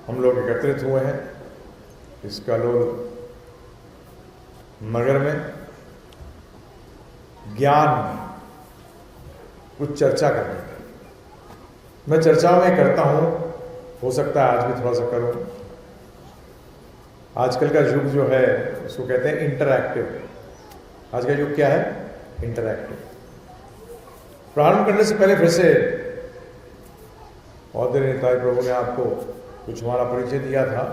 हम लोग एकत्रित हुए हैं इस कलोल नगर में ज्ञान में कुछ चर्चा करने का। मैं चर्चाओं में करता हूं, हो सकता है आज भी थोड़ा सा करूं। आजकल का युग जो है उसको कहते हैं इंटरैक्टिव। आज का युग क्या है? इंटरैक्टिव। प्रारंभ करने से पहले फिर से और निताई प्रभु ने आपको कुछ हमारा परिचय दिया था,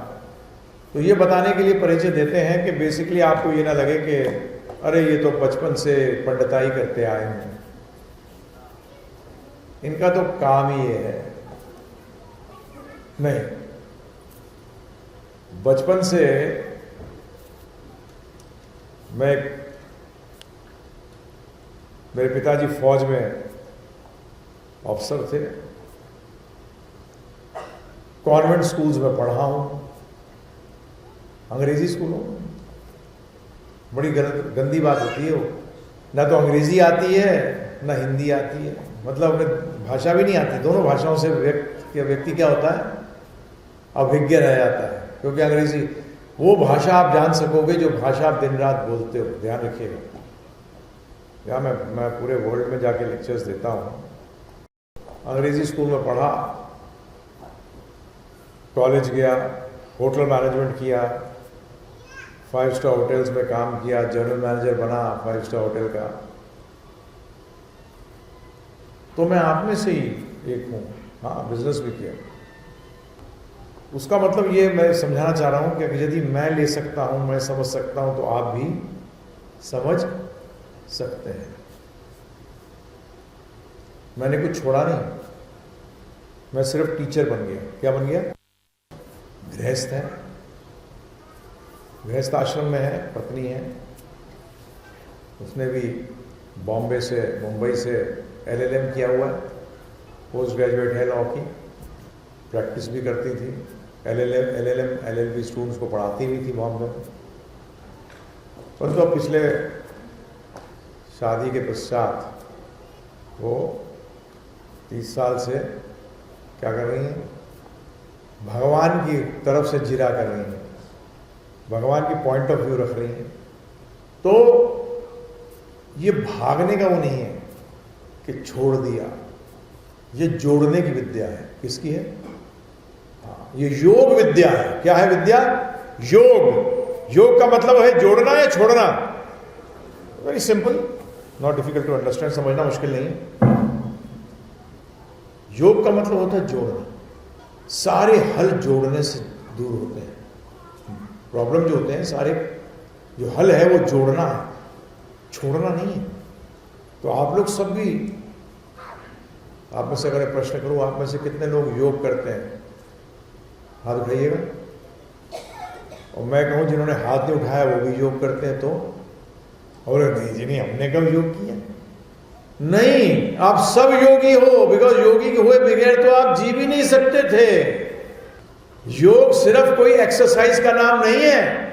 तो ये बताने के लिए परिचय देते हैं कि बेसिकली आपको ये ना लगे कि अरे ये तो बचपन से पंडिताई करते आए हैं, इनका तो काम ही ये है। नहीं, बचपन से मेरे पिताजी फौज में ऑफिसर थे। कॉन्वेंट स्कूल्स में पढ़ा हूं, अंग्रेजी स्कूलों में। बड़ी गंदी बात होती है वो, ना तो अंग्रेजी आती है ना हिंदी आती है, मतलब हमें भाषा भी नहीं आती। दोनों भाषाओं से व्यक्ति क्या होता है? अभिज्ञ रह जाता है, क्योंकि अंग्रेजी वो भाषा आप जान सकोगे जो भाषा आप दिन रात बोलते हो। ध्यान रखिएगा, यहाँ मैं पूरे वर्ल्ड में जाके लेक्चर्स देता हूँ। अंग्रेजी स्कूल में पढ़ा, कॉलेज गया, होटल मैनेजमेंट किया, 5 स्टार होटल्स में काम किया, जनरल मैनेजर बना 5 स्टार होटल का। तो मैं आप में से ही एक हूँ। हाँ, बिजनेस भी किया। उसका मतलब ये मैं समझाना चाह रहा हूँ कि यदि मैं ले सकता हूँ, मैं समझ सकता हूँ, तो आप भी समझ सकते हैं। मैंने कुछ छोड़ा नहीं, मैं सिर्फ टीचर बन गया। क्या बन गया? गृहस्थ है, गृहस्थ आश्रम में है, पत्नी है। उसने भी मुंबई से LLM किया हुआ है, पोस्ट ग्रेजुएट है लॉ की, प्रैक्टिस भी करती थी। LLM LLB स्टूडेंट्स को पढ़ाती भी थी बॉम्बे में। परंतु अब पिछले शादी के पश्चात वो 30 साल से क्या कर रही हैं? भगवान की तरफ से जिरा कर रही हैं, भगवान की पॉइंट ऑफ व्यू रख रही हैं। तो ये भागने का वो नहीं है कि छोड़ दिया, ये जोड़ने की विद्या है। किसकी है? हाँ, ये योग विद्या है। क्या है विद्या? योग। योग का मतलब है जोड़ना या छोड़ना। Very simple, not difficult to understand. समझना मुश्किल नहीं है। योग का मतलब होता है जोड़ना। सारे हल जोड़ने से दूर होते हैं। प्रॉब्लम जो होते हैं सारे, जो हल है वो जोड़ना है, छोड़ना नहीं है। तो आप लोग सब भी, आप में से अगर प्रश्न करूं, आप में से कितने लोग योग करते हैं? हाथ उठाइएगा। और मैं कहूं जिन्होंने हाथ नहीं उठाया वो भी योग करते हैं, तो और नहीं जी नहीं, हमने कब योग किया? नहीं, आप सब योगी हो, बिकॉज योगी के हुए बगैर तो आप जी भी नहीं सकते थे। योग सिर्फ कोई एक्सरसाइज का नाम नहीं है,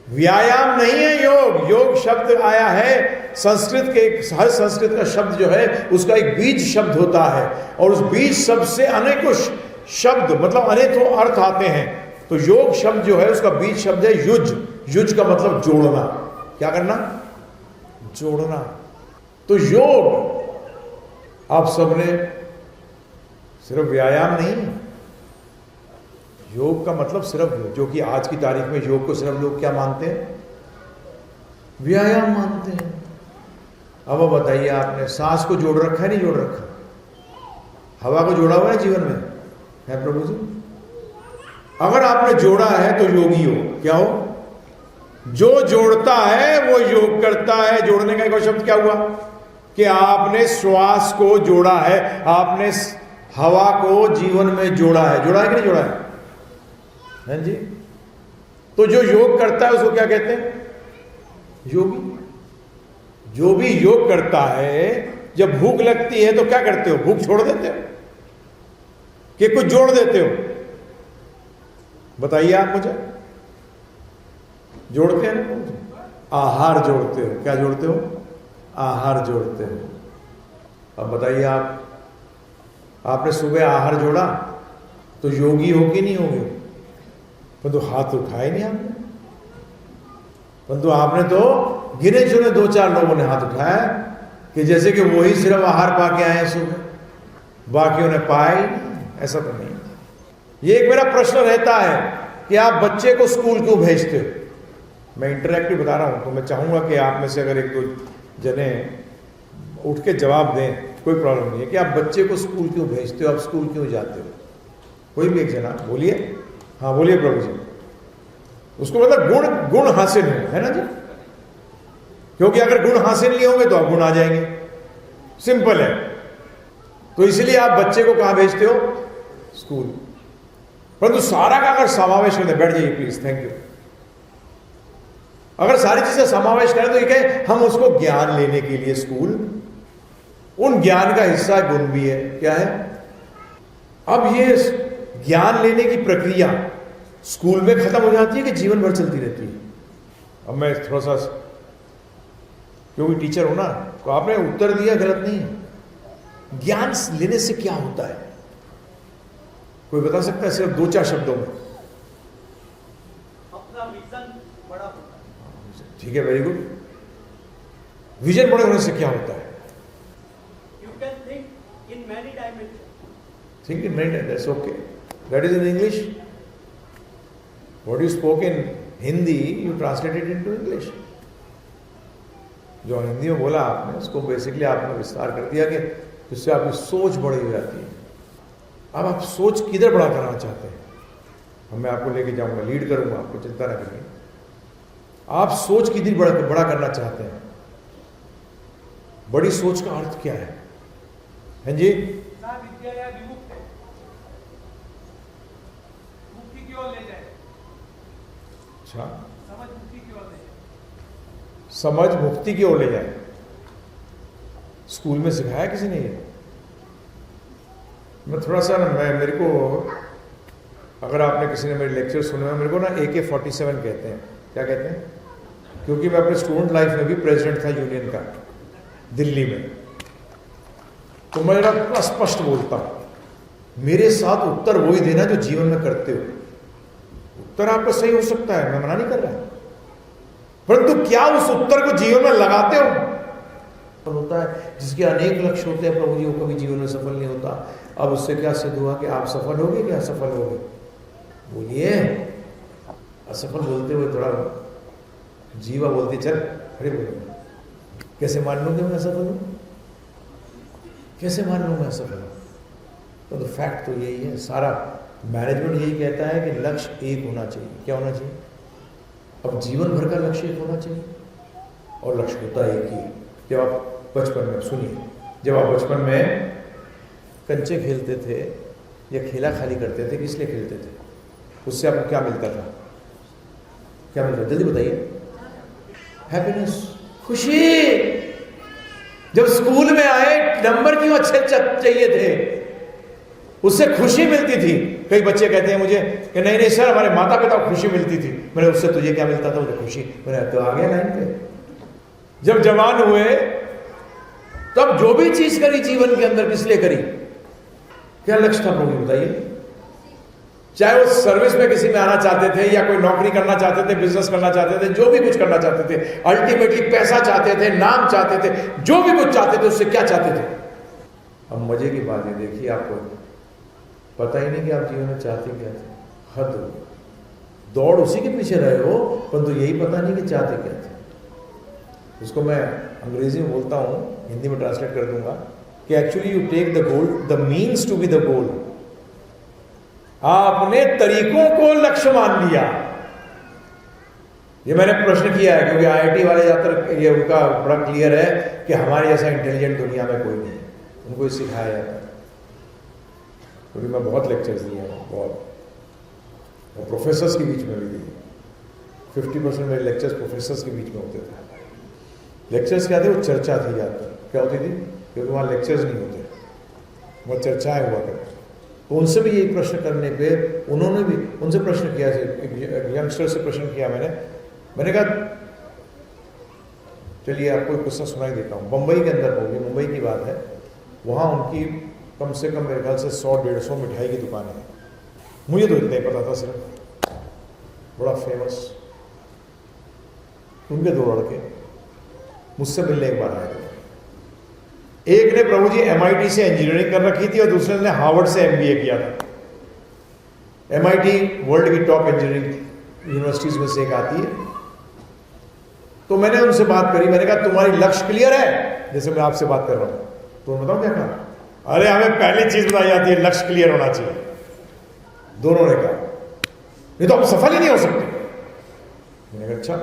व्यायाम नहीं है योग। योग शब्द आया है संस्कृत के, हर संस्कृत का शब्द जो है उसका एक बीज शब्द होता है, और उस बीज शब्द से अनेकों शब्द, मतलब अनेकों अर्थ आते हैं। तो योग शब्द जो है उसका बीज शब्द है युज। युज का मतलब जोड़ना। क्या करना? जोड़ना। तो योग आप सबने सिर्फ व्यायाम नहीं, योग का मतलब सिर्फ, जो कि आज की तारीख में योग को सिर्फ लोग क्या मानते हैं? व्यायाम मानते हैं। अब बताइए, आपने सांस को जोड़ रखा है नहीं जोड़ रखा? हवा को जोड़ा हुआ है जीवन में, है प्रभु जी? अगर आपने जोड़ा है तो योगी हो। क्या हो? जो जोड़ता है वो योग करता है। जोड़ने का एक शब्द क्या हुआ कि आपने श्वास को जोड़ा है, आपने हवा को जीवन में जोड़ा है। जोड़ा है कि नहीं जोड़ा है? हैं जी? तो जो योग करता है उसको क्या कहते हैं? योगी। जो भी योग करता है, जब भूख लगती है तो क्या करते हो? भूख छोड़ देते हो कि कुछ जोड़ देते हो? बताइए आप मुझे। जोड़ते हैं? आहार जोड़ते हो। क्या जोड़ते हो? आहार जोड़ते हो। अब बताइए, आपने सुबह आहार जोड़ा, तो योगी हो कि नहीं होगे? परंतु हाथ उठाए नहीं आपने, परंतु आपने तो गिने चुने 2-4 लोगों ने हाथ उठाया कि जैसे कि वही सिर्फ आहार पा के आए सुबह, बाकियों ने पाया ही नहीं। ऐसा तो नहीं। ये एक मेरा प्रश्न रहता है कि आप बच्चे को स्कूल क्यों भेजते हो? मैं इंटरैक्टिव बता रहा हूं, तो मैं चाहूंगा कि आप में से अगर 1-2 जने उठ के जवाब दें, कोई प्रॉब्लम नहीं है, कि आप बच्चे को स्कूल क्यों भेजते हो, आप स्कूल क्यों जाते हो? कोई भी एक जना बोलिए। हाँ बोलिए प्रभु जी। उसको मतलब गुण हासिल है ना जी, क्योंकि अगर गुण हासिल नहीं होंगे तो आप गुण आ जाएंगे, सिंपल है। तो इसलिए आप बच्चे को कहां भेजते हो? स्कूल। परंतु सारा का अगर समावेश करें, बैठ जाइए प्लीज, थैंक यू। अगर सारी चीजें समावेश करें तो ये कहें हम उसको ज्ञान लेने के लिए स्कूल, उन ज्ञान का हिस्सा गुण भी है। क्या है? अब ये ज्ञान लेने की प्रक्रिया स्कूल में खत्म हो जाती है कि जीवन भर चलती रहती है? अब मैं थोड़ा सा, क्योंकि टीचर हो ना, तो आपने उत्तर दिया गलत नहीं है। ज्ञान लेने से क्या होता है? कोई बता सकता है सिर्फ 2-4 शब्दों में? अपना विजन बड़ा होता है। ठीक है, वेरी गुड। विजन बड़े होने से क्या होता है? You can think in many dimension. Think in many dimension, that's okay. That is in English. What you spoke in Hindi you translated into English. जो हिंदी में बोला आपने उसको बेसिकली आपने विस्तार कर दिया कि जिससे आपकी सोच बड़ी हो जाती है। अब आप सोच किधर बड़ा करना चाहते हैं? अब मैं आपको लेके जाऊंगा, लीड करूंगा, आपको चिंता ना करिए। आप सोच किधर बड़ा करना चाहते हैं? बड़ी सोच का अर्थ क्या है? हाँ जी, विद्या या विमुक्त है, मुक्ति की ओर ले जाए। अच्छा, समझ मुक्ति की ओर ले जाए। समझ मुक्ति की ओर ले जाए। स्कूल में सिखाया किसी ने ये? मैं थोड़ा सा ना, मेरे को, अगर आपने किसी ने मेरे लेक्चर सुने हैं, मेरे को ना AK-47 कहते हैं। क्या कहते हैं? क्योंकि मैं अपने स्टूडेंट लाइफ में भी प्रेसिडेंट था यूनियन का दिल्ली में, तो मैं बड़ा स्पष्ट बोलता हूं। मेरे साथ उत्तर वही देना जो जीवन में करते हो। उत्तर आपका सही हो सकता है, मैं मना नहीं कर रहा, परंतु क्या उस उत्तर को जीवन में लगाते हो? होता है जिसके अनेक लक्ष्य होते हैं प्रभु जी, वो कभी जीवन में सफल नहीं होता। अब उससे क्या सिद्ध हुआ कि आप सफल होगे कि असफल होगे? बोलिए। असफल बोलते हुए थोड़ा जीवा बोलती चल खड़े बोलो, कैसे मान लूंगे मैं असफल हूं? कैसे मान लूंगा असफल हूं? तो फैक्ट तो यही है, सारा मैनेजमेंट यही कहता है कि लक्ष्य एक होना चाहिए। क्या होना चाहिए? अब जीवन भर का लक्ष्य एक होना चाहिए, और लक्ष्य होता एक ही। जब आप बचपन में, सुनिए, जब आप बचपन में कंचे खेलते थे या खेला खाली करते थे, किस लिए खेलते थे? उससे आपको क्या मिलता था? क्या मिलता था? जल्दी बताइए। हैप्पीनेस, खुशी। जब स्कूल में आए, नंबर क्यों अच्छे चाहिए थे? उससे खुशी मिलती थी। कई बच्चे कहते हैं मुझे कि नहीं नहीं सर, हमारे माता पिता को खुशी मिलती थी। मैंने उससे तुझे क्या मिलता था? मुझे खुशी। मैंने तो आ गया लाइन पे। जब जवान हुए तब जो भी चीज करी जीवन के अंदर, किस लिए करी? क्या लक्ष्य था प्रभु बताइए? चाहे वो सर्विस में किसी में आना चाहते थे, या कोई नौकरी करना चाहते थे, बिजनेस करना चाहते थे, जो भी कुछ करना चाहते थे, अल्टीमेटली पैसा चाहते थे, नाम चाहते थे, जो भी कुछ चाहते थे, उससे क्या चाहते थे? अब मजे की बात है, देखिए, आपको पता ही नहीं कि आप जीवन में चाहते क्या थे। हद हो, दौड़ उसी के पीछे रहे हो, परंतु यही पता नहीं कि चाहते क्या थे। उसको मैं अंग्रेजी में बोलता हूं, हिंदी में ट्रांसलेट कर दूंगा कि actually you take the goal, the means to be the goal. आपने तरीकों को लक्ष्य मान लिया। ये मैंने प्रश्न किया है क्योंकि IIT वाले ज्यादातर, ये उनका बड़ा क्लियर है कि हमारे जैसा इंटेलिजेंट दुनिया में कोई नहीं है। उनको ये सिखाया जाता है, क्योंकि मैं बहुत लेक्चर्स दिए हैं, बहुत, और प्रोफेसर्स के बीच में भी दिए। 50% मेरे लेक्चर्स प्रोफेसर्स के बीच में होते थे। लेक्चर्स क्या थे? वो चर्चा थी ज़्यादातर। क्या होती थी? क्योंकि वहाँ लेक्चर्स नहीं होते, वहाँ चर्चाएं हुआ करती। तो उनसे भी यही प्रश्न करने पे उन्होंने भी उनसे प्रश्न किया, एक यंगस्टर से प्रश्न किया मैंने कहा चलिए आपको एक किस्सा सुनाई देता हूँ। मुंबई के अंदर होगी, मुंबई की बात है, वहाँ उनकी कम से कम मेरे ख्याल से 100-150 मिठाई की दुकानें हैं। मुझे तो इतना ही पता था सिर्फ, बड़ा फेमस। उनके 2 लड़के मुझसे मिलने एक बार आए थे। एक ने प्रभु जी MIT से इंजीनियरिंग कर रखी थी और दूसरे ने हार्वर्ड से MBA किया था। MIT वर्ल्ड की टॉप इंजीनियरिंग यूनिवर्सिटीज में से एक आती है। तो मैंने उनसे बात करी, मैंने कहा तुम्हारी लक्ष्य क्लियर है, जैसे मैं आपसे बात कर रहा हूं। तो बताओ क्या कहा? अरे हमें पहली चीज बताई जाती है, लक्ष्य क्लियर होना चाहिए। दोनों ने कहा नहीं तो हम सफल ही नहीं हो सकते। मैंने कहा अच्छा,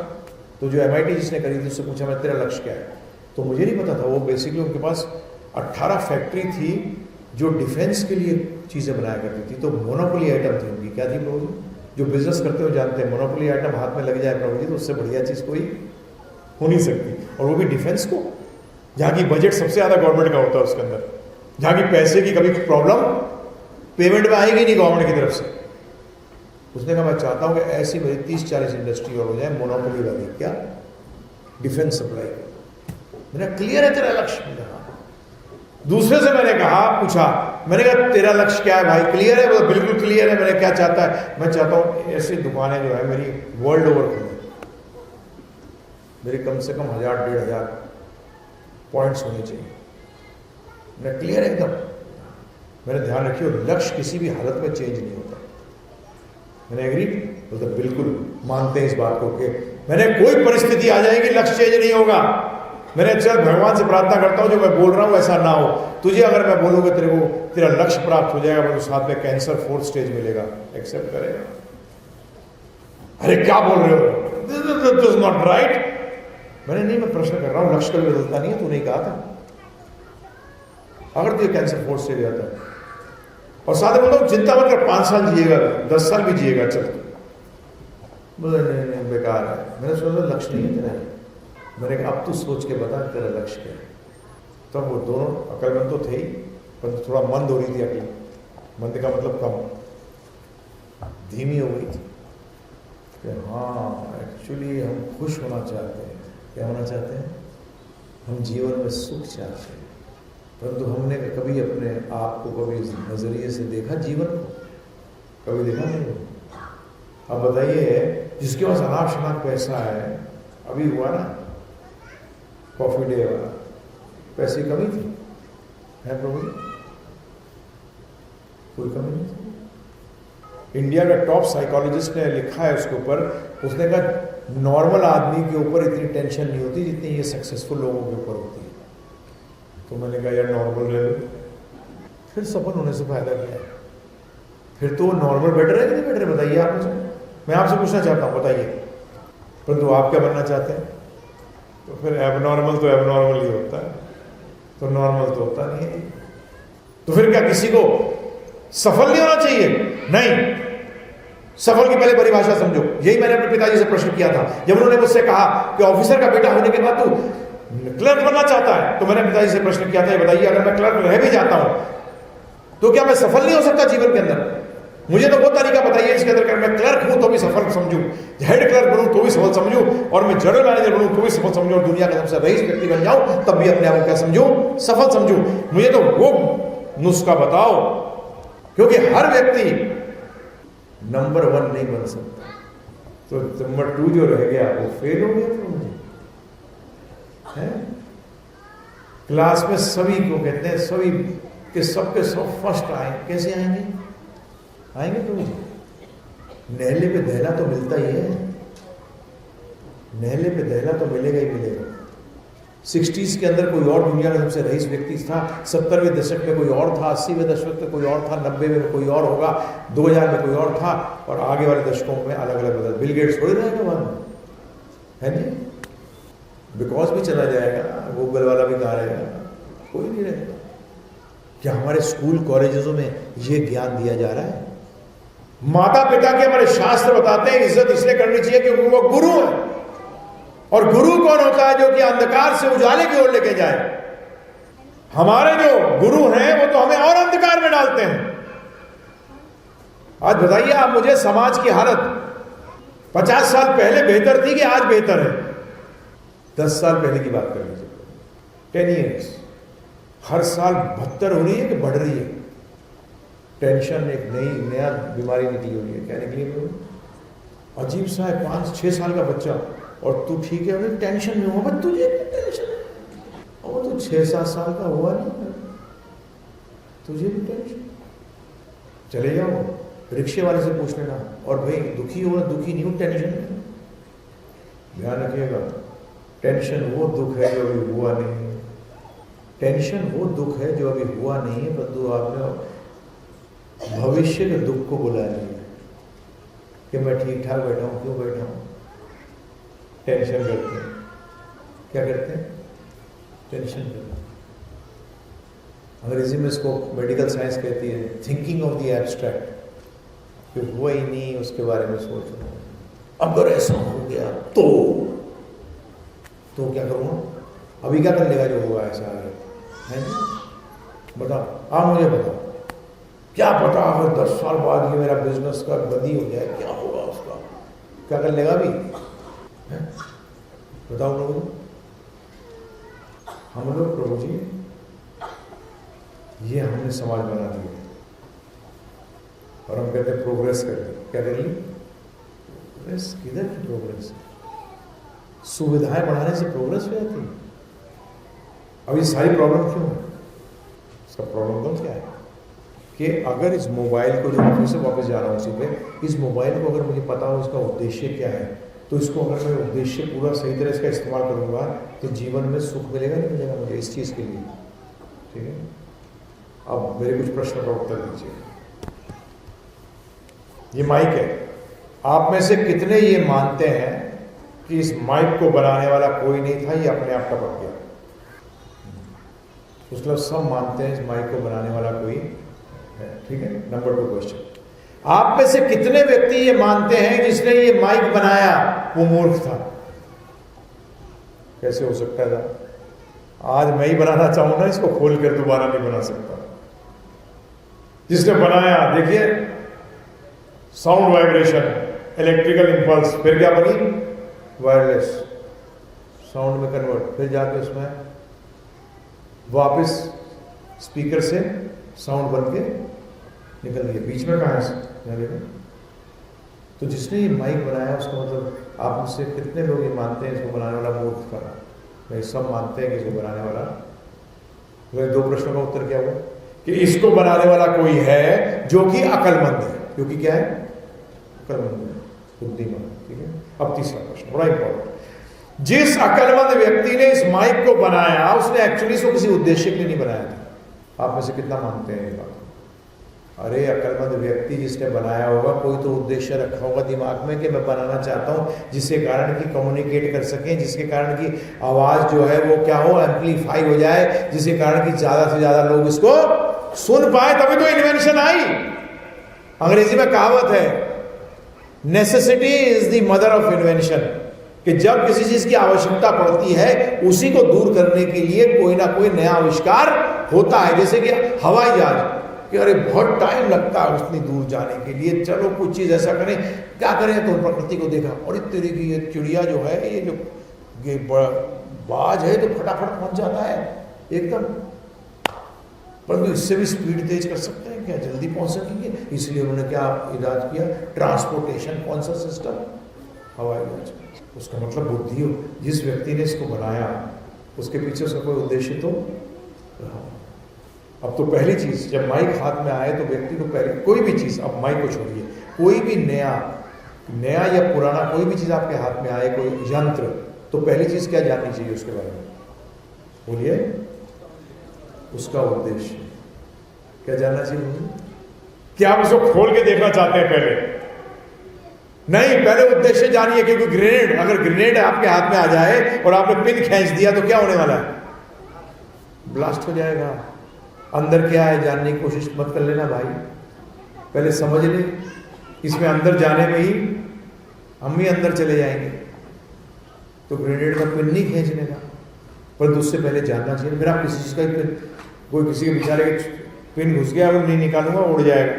तो जो MIT जिसने करी थी उससे पूछा मैं तेरा लक्ष्य क्या है? तो मुझे नहीं पता था। वो बेसिकली उनके पास 18 फैक्ट्री थी जो डिफेंस के लिए चीजें बनाया करती थी। तो मोनोपोली आइटम थी उनकी। क्या थी प्रभु जी? जो बिजनेस करते हो जानते हैं, मोनोपोली आइटम हाथ में लग जाए प्रभु जी तो उससे बढ़िया चीज कोई हो नहीं सकती। और वो भी डिफेंस को, जहां की बजट सबसे ज्यादा गवर्नमेंट का होता है, उसके अंदर जहां की पैसे की कभी प्रॉब्लम पेमेंट में आएगी नहीं गवर्नमेंट की तरफ से। उसने कहा मैं चाहता हूं कि ऐसी मेरी 30-40 इंडस्ट्री और हो जाए मोनोपोली वाली। क्या? Defence supply. मैंने क्लियर है तेरा लक्ष्य? मैंने कहा। दूसरे से मैंने कहा, पूछा, मैंने कहा तेरा लक्ष्य क्या है भाई? क्लियर है? बोला बिल्कुल क्लियर है। मैंने क्या चाहता है? मैं चाहता हूं ऐसी दुकानें जो है मेरी वर्ल्ड ओवर खुले, मेरी कम से कम 1000-1500 पॉइंट्स होने चाहिए। मैं क्लियर है एकदम। मैंने ध्यान रखियो लक्ष्य किसी भी हालत में चेंज नहीं होता। मैंने एग्री, तो बिल्कुल मानते हैं इस बात को कि मैंने कोई परिस्थिति आ जाएगी लक्ष्य चेंज नहीं होगा। मैंने चल भगवान से प्रार्थना करता हूं जो मैं बोल रहा हूं ऐसा ना हो। तुझे अगर मैं बोलूंगा तेरे को तेरा लक्ष्य प्राप्त हो जाएगा, तो साथ में कैंसर 4th स्टेज मिलेगा, एक्सेप्ट करेगा? अरे क्या बोल रहे हो? This is not right. मैंने नहीं, मैं प्रश्न कर रहा हूं, लक्ष्य कभी बदलता नहीं है, तूने कहा था। अगर तुझे कैंसर 4th स्टेज आता है और साथ में बोलता हूं चिंता मत कर, 5 साल जिएगा, 10 साल भी जिएगा, चल। बोले नहीं बेकार है। मैंने सोचा लक्ष्य नहीं है तेरा। मैंने कहा अब तू सोच के बता तेरा लक्ष्य क्या है। तब वो दोनों अकलमंद तो थे ही, पर थोड़ा मंद हो रही थी अकल। मंद का मतलब कम, धीमी हो गई थी कि हाँ एक्चुअली हम खुश होना चाहते हैं। क्या होना चाहते हैं? हम जीवन में सुख चाहते हैं, परंतु हमने कभी अपने आप को कभी इस नजरिए से देखा जीवन को? कभी देखा नहीं। अब बताइए, जिसके पास अनाप शनाप पैसा है, अभी हुआ ना कॉफी डे वाला, पैसे की कमी थी है प्रभु जी? कोई कमी नहीं थी। इंडिया का टॉप साइकोलॉजिस्ट ने लिखा है उसके ऊपर, उसने कहा नॉर्मल आदमी के ऊपर इतनी टेंशन नहीं होती जितनी ये सक्सेसफुल लोगों के ऊपर होती है। तो मैंने कहा यार नॉर्मल रहे, फिर सफल होने से फायदा क्या है? फिर तो नॉर्मल बेटर है कि नहीं बेटर है? बताइए आप मुझे। मैं आपसे पूछना चाहता हूँ, बताइए। परंतु आप क्या बनना चाहते हैं? तो फिर एबनॉर्मल तो एबनॉर्मल ही होता है, तो नॉर्मल तो होता नहीं है। तो फिर क्या किसी को सफल नहीं होना चाहिए? नहीं। सफल की पहले परिभाषा समझो। यही मैंने अपने पिताजी से प्रश्न किया था जब उन्होंने मुझसे कहा कि ऑफिसर का बेटा होने के बाद तू क्लर्क बनना चाहता है। तो मैंने पिताजी से प्रश्न किया था, बताइए अगर मैं क्लर्क रह भी जाता हूं तो क्या मैं सफल नहीं हो सकता जीवन के अंदर? मुझे तो वो तरीका बताइए जिसके अंदर मैं क्लर्क हूं तो भी सफल समझूं, हेड क्लर्क बनूं तो भी सफल समझूं, और मैं जनरल मैनेजर बनूं तो भी सफल समझूं, और दुनिया का सबसे रईस व्यक्ति बन जाऊं तब भी अपने आप को क्या समझूं? सफल समझूं। मुझे तो वो नुस्खा बताओ, क्योंकि हर व्यक्ति नंबर 1 नहीं बन सकता। तो नंबर 2 जो रह गया वो फेल हो गया। तो मुझे है क्लास में सभी को कहते हैं सभी के सब फर्स्ट आए, कैसे आएंगे? आएंगे तो मुझे नेहले पे दहला तो मिलता ही है, नेहले पे दहला तो मिलेगा ही मिलेगा। 60s के अंदर कोई और दुनिया का सबसे रईस व्यक्ति था, 70वें दशक में कोई और था, 80वें दशक में कोई और था, 90 में कोई और होगा, 2000 में कोई और था, और आगे वाले दशकों में अलग अलग बदल। बिल गेट्स थोड़ी रहेगा बाद में, है नहीं? बिकॉज भी चला जाएगा, गूगल वाला भी कहा रहेगा, कोई नहीं रहेगा। क्या हमारे स्कूल कॉलेजों में ये ज्ञान दिया जा रहा है? माता पिता के हमारे शास्त्र बताते हैं इज्जत इसलिए करनी चाहिए क्योंकि वो गुरु है। और गुरु कौन होता है? जो कि अंधकार से उजाले की ओर लेके जाए। हमारे जो गुरु हैं वो तो हमें और अंधकार में डालते हैं। आज बताइए आप मुझे, समाज की हालत 50 साल पहले बेहतर थी कि आज बेहतर है? 10 साल पहले की बात कर लीजिए, 10 years। हर साल 72 हो रही है कि बढ़ रही है? टेंशन एक नया बीमारी निकली हुई है। क्या निकली हुई? अजीब सा है, 5-6 साल का बच्चा और तू ठीक है, अभी टेंशन में हुआ, तुझे टेंशन है, और तू 6-7 साल का हुआ नहीं, तुझे भी टेंशन। चले जाओ रिक्शे वाले से पूछ लेना, और भाई दुखी हो, दुखी नहीं हो, टेंशन में। ध्यान रखिएगा, टेंशन वो दुख है जो अभी हुआ नहीं है, टेंशन वो दुख है जो अभी हुआ नहीं है, परंतु आपने भविष्य के दुख को बुला लिया कि मैं ठीक ठाक बैठा हूं। क्यों बैठा हूं? टेंशन करते हैं। क्या करते हैं? टेंशन करते हैं। अंग्रेजी में इसको मेडिकल साइंस कहती है थिंकिंग ऑफ द एब्स्ट्रैक्ट, कि हुआ ही नहीं उसके बारे में सोच रहा हूं, अगर ऐसा हो गया तो क्या करूँगा? अभी क्या कर लेगा जो हुआ ऐसा है? बताओ, आप मुझे बताओ, क्या पता अगर 10 साल बाद ये मेरा बिजनेस का बंदी हो जाए, क्या होगा उसका? क्या कर लेगा अभी? बताओ लोगों, हम लोग प्रभु जी ये हमने समाज बना दिया और हम कहते हैं प्रोग्रेस कर ली। क्या कर ली? प्रोग्रेस किधर की प्रोग्रेस? सुविधाएं बढ़ाने से प्रोग्रेस हो जाती है। अब ये सारी प्रॉब्लम क्यों है? इसका प्रॉब्लम तो क्या है कि अगर इस मोबाइल को, जो मैं फिर से वापस जा रहा हूँ उसी पे, इस मोबाइल को अगर मुझे पता हो इसका उद्देश्य क्या है, तो इसको अगर मैं उद्देश्य पूरा सही तरह इसका इस्तेमाल करूँगा तो जीवन में सुख मिलेगा नहीं मिलेगा मुझे इस चीज़ के लिए? ठीक है, अब मेरे कुछ प्रश्नों का उत्तर दीजिए। ये माइक है, आप में से कितने ये मानते हैं कि इस माइक को बनाने वाला कोई नहीं था, ये अपने आप टपक गया? मतलब सब मानते हैं इस माइक को बनाने वाला कोई है। ठीक है, नंबर 2 क्वेश्चन, आप में से कितने व्यक्ति ये मानते हैं जिसने ये माइक बनाया वो मूर्ख था? कैसे हो सकता था? आज मैं ही बनाना चाहूं ना इसको खोल कर, दोबारा नहीं बना सकता। जिसने बनाया, देखिए साउंड वाइब्रेशन, इलेक्ट्रिकल इंपल्स, फिर क्या बनी? वायरलेस साउंड में कन्वर्ट, फिर जाके उसमें वापस स्पीकर से साउंड बन के निकल गया। बीच में कहाँ है? तो जिसने ये माइक बनाया उसका मतलब आप मुझसे कितने लोग ये मानते हैं इसको बनाने वाला मूर्ख था? भाई सब मानते हैं कि इसको बनाने वाला। तो 2 प्रश्नों का उत्तर क्या हुआ कि इसको बनाने वाला कोई है जो कि अकलमंद है। क्योंकि क्या है? अकलमंद है, बुद्धिमान। ठीक है, अब तीसरा प्रश्न बड़ा इंपॉर्टेंट, जिस अकलमंद व्यक्ति ने इस माइक को बनाया उसने एक्चुअली इसको किसी उद्देश्य के लिए नहीं बनाया था। आप में से कितना मानते हैं ये बात? अरे अकलमंद व्यक्ति जिसने बनाया होगा कोई तो उद्देश्य रखा होगा दिमाग में कि मैं बनाना चाहता हूं जिसके कारण की कम्युनिकेट कर सकें, जिसके कारण की आवाज जो है वो क्या हो, एम्पलीफाई हो जाए, जिसके कारण की ज्यादा से ज्यादा लोग इसको सुन पाए, तभी तो इन्वेंशन आई। अंग्रेजी में कहावत है necessity is the mother of invention, कि जब किसी चीज की आवश्यकता पड़ती है उसी को दूर करने के लिए कोई ना कोई नया आविष्कार होता है। जैसे कि हवाई जहाज, कि अरे बहुत टाइम लगता है उतनी दूर जाने के लिए, चलो कुछ चीज ऐसा करें, क्या करें? तो प्रकृति को देखा और इस तरह की ये चिड़िया जो है, ये जो ये बाज है तो फटाफट पहुंच जाता है एकदम, परंतु इससे भी स्पीड तेज कर सकते हैं क्या? जल्दी पहुंच सकेंगे, इसलिए उन्होंने क्या इजाद किया? ट्रांसपोर्टेशन। कौन सा सिस्टम? हवाई जहाज। उसका मतलब बुद्धि हो। जिस व्यक्ति ने इसको बनाया उसके पीछे उसका कोई उद्देश्य तो रहा। अब तो पहली चीज, जब माइक हाथ में आए तो व्यक्ति को पहले कोई भी चीज, अब माइक को छोड़िए, कोई भी नया या पुराना कोई भी चीज आपके हाथ में आए, कोई यंत्र, तो पहली चीज क्या जाननी चाहिए उसके बारे में? बोलिए, उसका उद्देश्य क्या जानना चाहिए? क्या आप उसको खोल के देखना चाहते हैं? पहले नहीं, पहले उद्देश्य जानिए। क्योंकि ग्रेनेड, अगर ग्रेनेड आपके हाथ में आ जाए और आपने पिन खींच दिया तो क्या होने वाला है? ब्लास्ट हो जाएगा। अंदर क्या है जानने की कोशिश मत कर लेना भाई, पहले समझ ले। इसमें अंदर जाने में ही हम भी अंदर चले जाएंगे, तो ग्रेनेड का पिन नहीं खींचने का, परंतु उससे पहले जानना चाहिए। फिर आप किसी चीज का पिन, कोई किसी के बेचारे पिन घुस गया, वो नहीं निकालूंगा, उड़ जाएगा।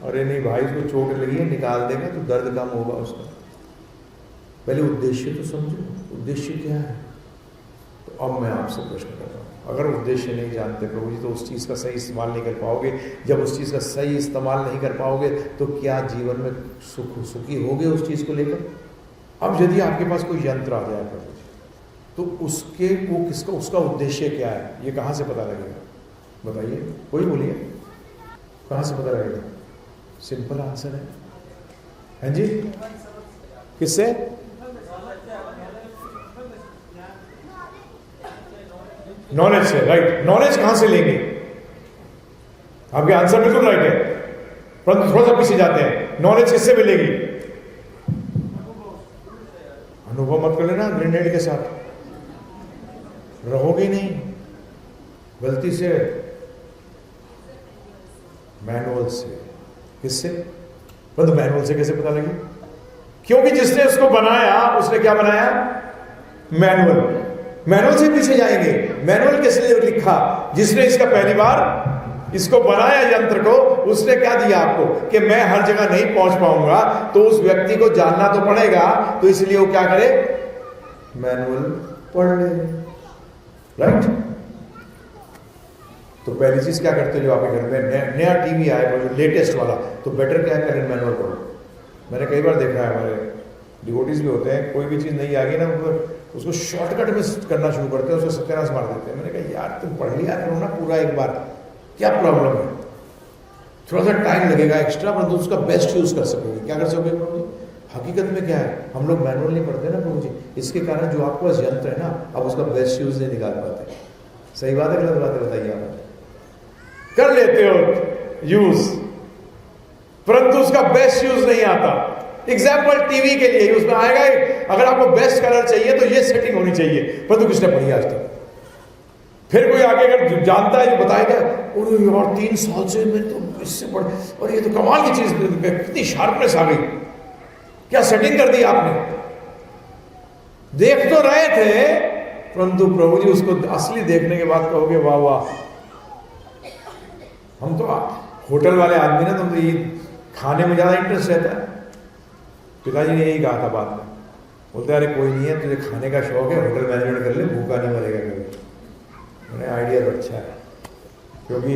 अरे नहीं भाई, उसको चोट लगी है, निकाल देगा तो दर्द कम होगा उसका। पहले उद्देश्य तो समझो, उद्देश्य क्या है? तो अब मैं आपसे प्रश्न कर रहा हूं, अगर उद्देश्य नहीं जानते प्रभु जी तो उस चीज़ का सही इस्तेमाल नहीं कर पाओगे। जब उस चीज़ का सही इस्तेमाल नहीं कर पाओगे तो क्या जीवन में सुखी होगे उस चीज़ को लेकर। अब यदि आपके पास कोई यंत्र आ जाए प्रभु जी तो उसका उद्देश्य क्या है, ये कहाँ से पता लगेगा? बताइए, कोई बोलिए, कहाँ से पता लगेगा? सिंपल आंसर है जी, किससे? नॉलेज से, राइट। नॉलेज कहां से लेंगे? आपके आंसर बिल्कुल राइट है, परंतु थोड़ा सा पीछे जाते हैं। नॉलेज किससे मिलेगी? अनुभव मत कर लेना ग्रेनेड के साथ, रहोगे नहीं। गलती से मैनुअल से, किससे? परंतु मैनुअल से कैसे पता लगे? क्योंकि जिसने उसको बनाया उसने क्या बनाया? मैनुअल। मैनुअल से पीछे जाएंगे। मैनुअल किस लिए लिखा? जिसने इसका पहली बार इसको बनाया यंत्र को, उसने क्या दिया आपको कि मैं हर जगह नहीं पहुंच पाऊंगा, तो उस व्यक्ति को जानना तो पड़ेगा, तो इसलिए वो क्या करे? मैनुअल पढ़ ले, राइट। तो पहली चीज क्या करते हो, जो आपके घर में नया टीवी आएगा जो लेटेस्ट वाला, तो बेटर क्या करें? मैनुअल पढ़ो। मैंने कई बार देखा है, हमारे डिवोटीज भी होते हैं, कोई भी चीज नहीं आ गई ना उसको शॉर्टकट में करना शुरू करते हैं, उसको सत्यानाश मार देते हैं। मैंने कहा यार तुम पढ़ लिया करो ना पूरा एक बार, क्या प्रॉब्लम है? थोड़ा सा टाइम लगेगा एक्स्ट्रा, परंतु उसका बेस्ट यूज कर सकोगे। क्या कर सकोगे प्रभु जी? हकीकत में क्या है, हम लोग मैनुअल नहीं पढ़ते ना प्रभु जी, इसके कारण जो आपके पास यंत्र है ना, आप उसका बेस्ट यूज नहीं निकाल पाते। सही बात है गलत बात है? बताइए। आप कर लेते हो यूज, परंतु उसका बेस्ट यूज नहीं आता। एग्जाम्पल टीवी के लिए उसमें आएगा, अगर आपको बेस्ट कलर चाहिए तो ये सेटिंग होनी चाहिए, परंतु किसने पढ़ी आज तक? फिर कोई आगे अगर जानता है जो बताएगा, और यार 3 साल से मैं तो इससे पढ़, और ये तो कमाल की चीज, कितनी शार्पनेस आ गई, क्या सेटिंग कर दी आपने? देख तो रहे थे, परंतु प्रभु जी उसको असली देखने के बाद कहोगे वाह वाह। हम तो होटल वाले आदमी ना, तुम तो ये खाने में ज्यादा इंटरेस्ट रहता है। पिताजी ने यही कहा था बाद में, बोलते अरे कोई नहीं है, तुझे खाने का शौक है, होटल मैनेजमेंट कर ले, भूखा नहीं मरेगा कभी। मैंने आइडिया तो अच्छा है, क्योंकि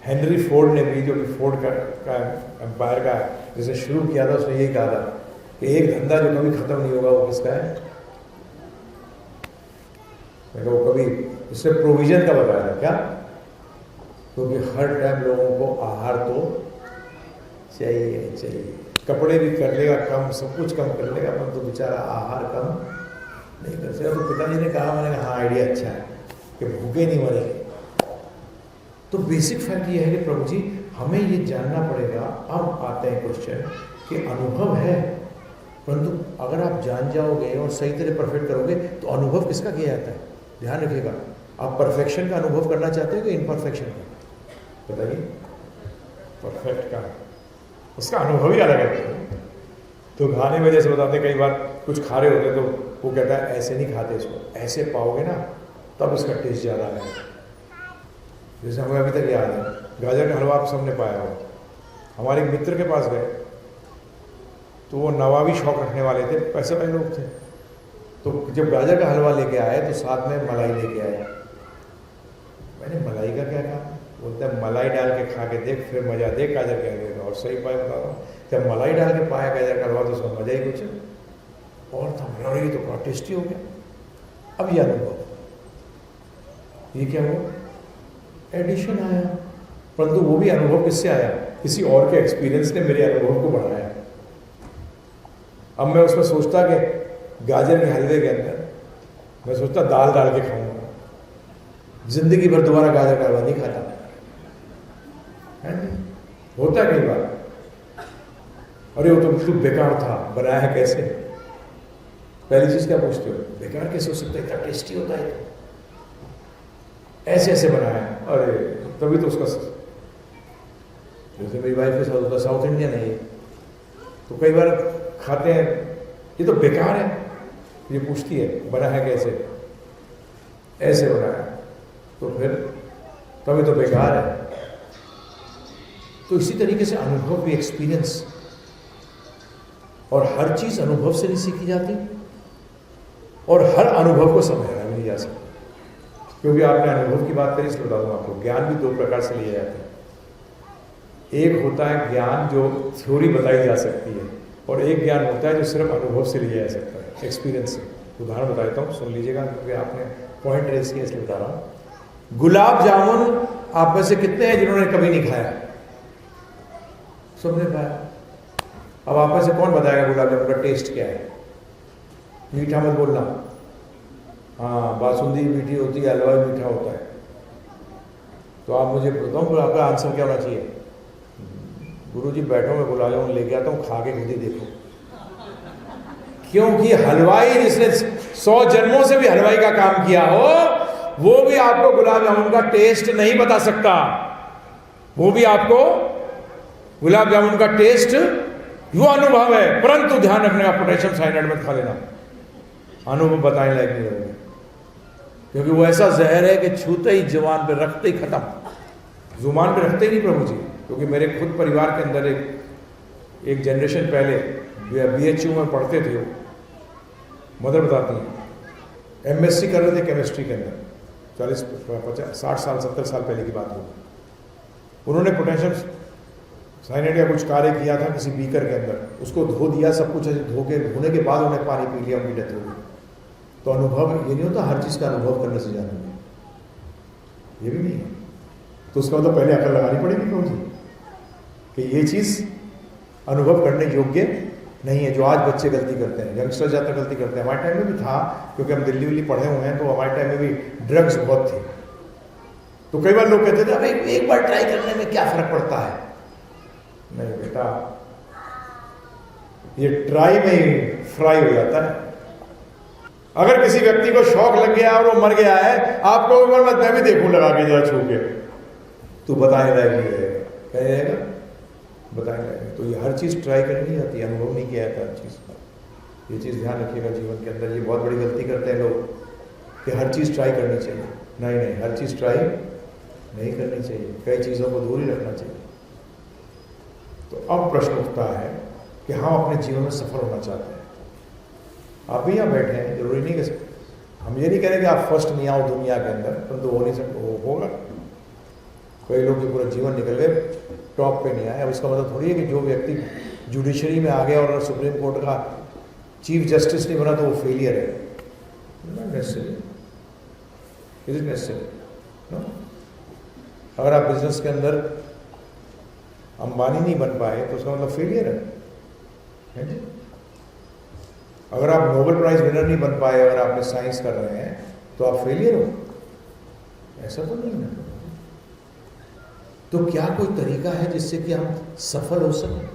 हेनरी फोर्ड ने भी, जो कि फोर्ड का एम्पायर का जिसे शुरू किया था, उसने यही कहा था कि एक धंधा जो कभी खत्म नहीं होगा वो किसका है? वो कभी उससे प्रोविजन का बताया था क्या? क्योंकि हर टाइम लोगों को आहार तो चाहिए। कपड़े भी कर लेगा कम, सब कुछ कम कर लेगा, परंतु तो बेचारा आहार कम नहीं कर सकता। तो पिताजी ने कहा, मैंने कहा हाँ आइडिया अच्छा है कि भूखे नहीं मरेंगे। तो बेसिक फैक्ट ये है कि प्रभु जी हमें ये जानना पड़ेगा। अब आते हैं क्वेश्चन कि अनुभव है, परंतु अगर आप जान जाओगे और सही तरह परफेक्ट करोगे तो अनुभव किसका किया जाता है? ध्यान रखिएगा, आप परफेक्शन का अनुभव करना चाहते हो कि इनपरफेक्शन का? बताइए। परफेक्ट का, उसका अनुभव ही अलग है। तो खाने में जैसे बताते कई बार कुछ खा रहे होते तो वो कहता है ऐसे नहीं खाते इसको, ऐसे पाओगे ना तब इसका टेस्ट ज़्यादा आएगा। जैसे हमें अभी तक याद है, गाजर का हलवा आप सबने पाया हो। हमारे एक मित्र के पास गए तो वो नवाबी शौक रखने वाले थे, पैसे वाले लोग थे। तो जब गाजर का हलवा लेके आए तो साथ में मलाई लेके आए। मैंने मलाई का क्या कहा? बोलता है मलाई डाल के खा के देख, फिर मजा देख गाजर कह देगा। और सही पाया बता रहा हूँ, जब मलाई डाल के पाया गाजर का हलवा तो उसमें मजा ही कुछ और था। लड़ी तो बड़ा टेस्टी हो गया। अब ये अनुभव, ये क्या हुआ? एडिशन आया, परंतु वो भी अनुभव किससे आया? किसी और के एक्सपीरियंस ने मेरे अनुभव को बढ़ाया। अब मैं उसमें सोचता कि गाजर के हलवे के अंदर मैं सोचता दाल डाल के खाऊंगा, जिंदगी भर दोबारा गाजर का हलवा नहीं खाता। होता है कई बार, अरे वो तो बिल्कुल बेकार था, बनाया है कैसे? पहली चीज क्या पूछते हो? बेकार कैसे हो सकता है, इतना टेस्टी होता है, ऐसे ऐसे बनाया। अरे तभी तो उसका, जैसे मेरी वाइफ के साथ होता, साउथ इंडियन है ये, तो कई बार खाते हैं ये तो बेकार है, ये पूछती है बना है कैसे? ऐसे बनाया, तो फिर तभी तो बेकार है। तो इसी तरीके से अनुभव भी, एक्सपीरियंस, और हर चीज अनुभव से नहीं सीखी जाती, और हर अनुभव को समझाया भी नहीं जा सकता। क्योंकि आपने अनुभव की बात करी, इसलिए बता दूं आपको, ज्ञान भी 2 प्रकार से लिए जाते हैं। एक होता है ज्ञान जो थ्योरी बताई जा सकती है, और एक ज्ञान होता है जो सिर्फ अनुभव से लिया जा सकता है, एक्सपीरियंस से। उदाहरण बता देता हूँ, सुन लीजिएगा, क्योंकि आपने पॉइंट रेस किया इसलिए बता रहा हूँ। गुलाब जामुन आप में से कितने हैं जिन्होंने कभी नहीं खाया? सबने खाया। अब आप में से कौन बताएगा गुलाब जामुन का टेस्ट क्या है? मीठा मत बोलना। हाँ, बासुंदी मीठी होती है, हलवा भी मीठा होता है। तो आप मुझे बताओ आपका आंसर क्या होना चाहिए? गुरुजी बैठो, मैं गुलाब जामुन लेके आता हूँ, खा के खुद ही देखो। क्योंकि हलवाई जिसने 100 जन्मों से भी हलवाई का काम किया हो, वो भी आपको गुलाब जामुन का टेस्ट नहीं बता सकता। वो भी आपको गुलाब जामुन का टेस्ट, वो अनुभव है। परंतु ध्यान रखने का, पोटेशियम साइनाइड मत खा लेना, अनुभव बताने लायक नहीं होगा, क्योंकि वो ऐसा जहर है कि छूते ही जुबान पे रखते ही खत्म। जुबान पे रखते ही नहीं प्रभु जी। क्योंकि मेरे खुद परिवार के अंदर एक जनरेशन पहले BHU में पढ़ते थे, वो मदर बताती हैं, MSc कर रहे थे केमिस्ट्री के अंदर, 40, 50, 60 साल 70 साल पहले की बात हो। उन्होंने पोटेशियम साइनाइड का कुछ कार्य किया था किसी बीकर के अंदर, उसको धो दिया, सब कुछ धोने के बाद उन्हें पानी पी लिया, उनकी डेथ हो गई। तो अनुभव ये नहीं होता हर चीज़ का अनुभव करने से जाना, ये भी नहीं है। तो उसका मतलब पहले अकल लगानी पड़ेगी प्रभु जी कि ये चीज़ अनुभव करने योग्य नहीं है, जो आज बच्चे गलती करते हैं, यंगस्टर ज़्यादा गलती करते हैं। हमारे टाइम में भी था, क्योंकि हम दिल्ली पढ़े हुए हैं, तो हमारे टाइम में भी ड्रग्स बहुत थे। तो कई बार लोग कहते थे अरे एक बार ट्राई करने में क्या फर्क पड़ता है? नहीं बेटा, ये ट्राई में ही फ्राई हो जाता है। अगर किसी व्यक्ति को शौक लग गया और वो मर गया है, आपको उम्र मत, मैं भी देखूं लगा के जरा छू के, तो बताने लायक नहीं रहेगा, क्या रहेगा? बताने लायक। तो ये हर चीज़ ट्राई करनी जाती है, अनुभव नहीं किया जाता हर चीज़ का। ये चीज़ ध्यान रखिएगा जीवन के अंदर। ये बहुत बड़ी गलती करते हैं लोग कि हर चीज़ ट्राई करनी चाहिए। नहीं नहीं, हर चीज़ ट्राई नहीं करनी चाहिए, कई चीज़ों को दूर ही रखना चाहिए। तो अब प्रश्न उठता है कि हम अपने जीवन में सफल होना चाहते हैं। आप भी यहाँ बैठे हैं, जरूरी नहीं कि हम ये नहीं कह रहे कि आप फर्स्ट नहीं आओ दुनिया के अंदर, परंतु हो नहीं सकता, होगा। कई लोग जो पूरा जीवन निकल गए, टॉप पे नहीं आए। अब इसका मतलब थोड़ी है कि जो व्यक्ति जुडिशरी में आ गया और सुप्रीम कोर्ट का चीफ जस्टिस नहीं बना तो वो फेलियर है। Not necessary, is it necessary? अगर आप बिजनेस के अंदर अंबानी नहीं बन पाए तो उसका मतलब फेलियर है जी। अगर आप नोबेल प्राइज विनर नहीं बन पाए, अगर आपने साइंस कर रहे हैं, तो आप फेलियर हो? ऐसा तो नहीं है। तो क्या कोई तरीका है जिससे कि हम सफल हो सकें?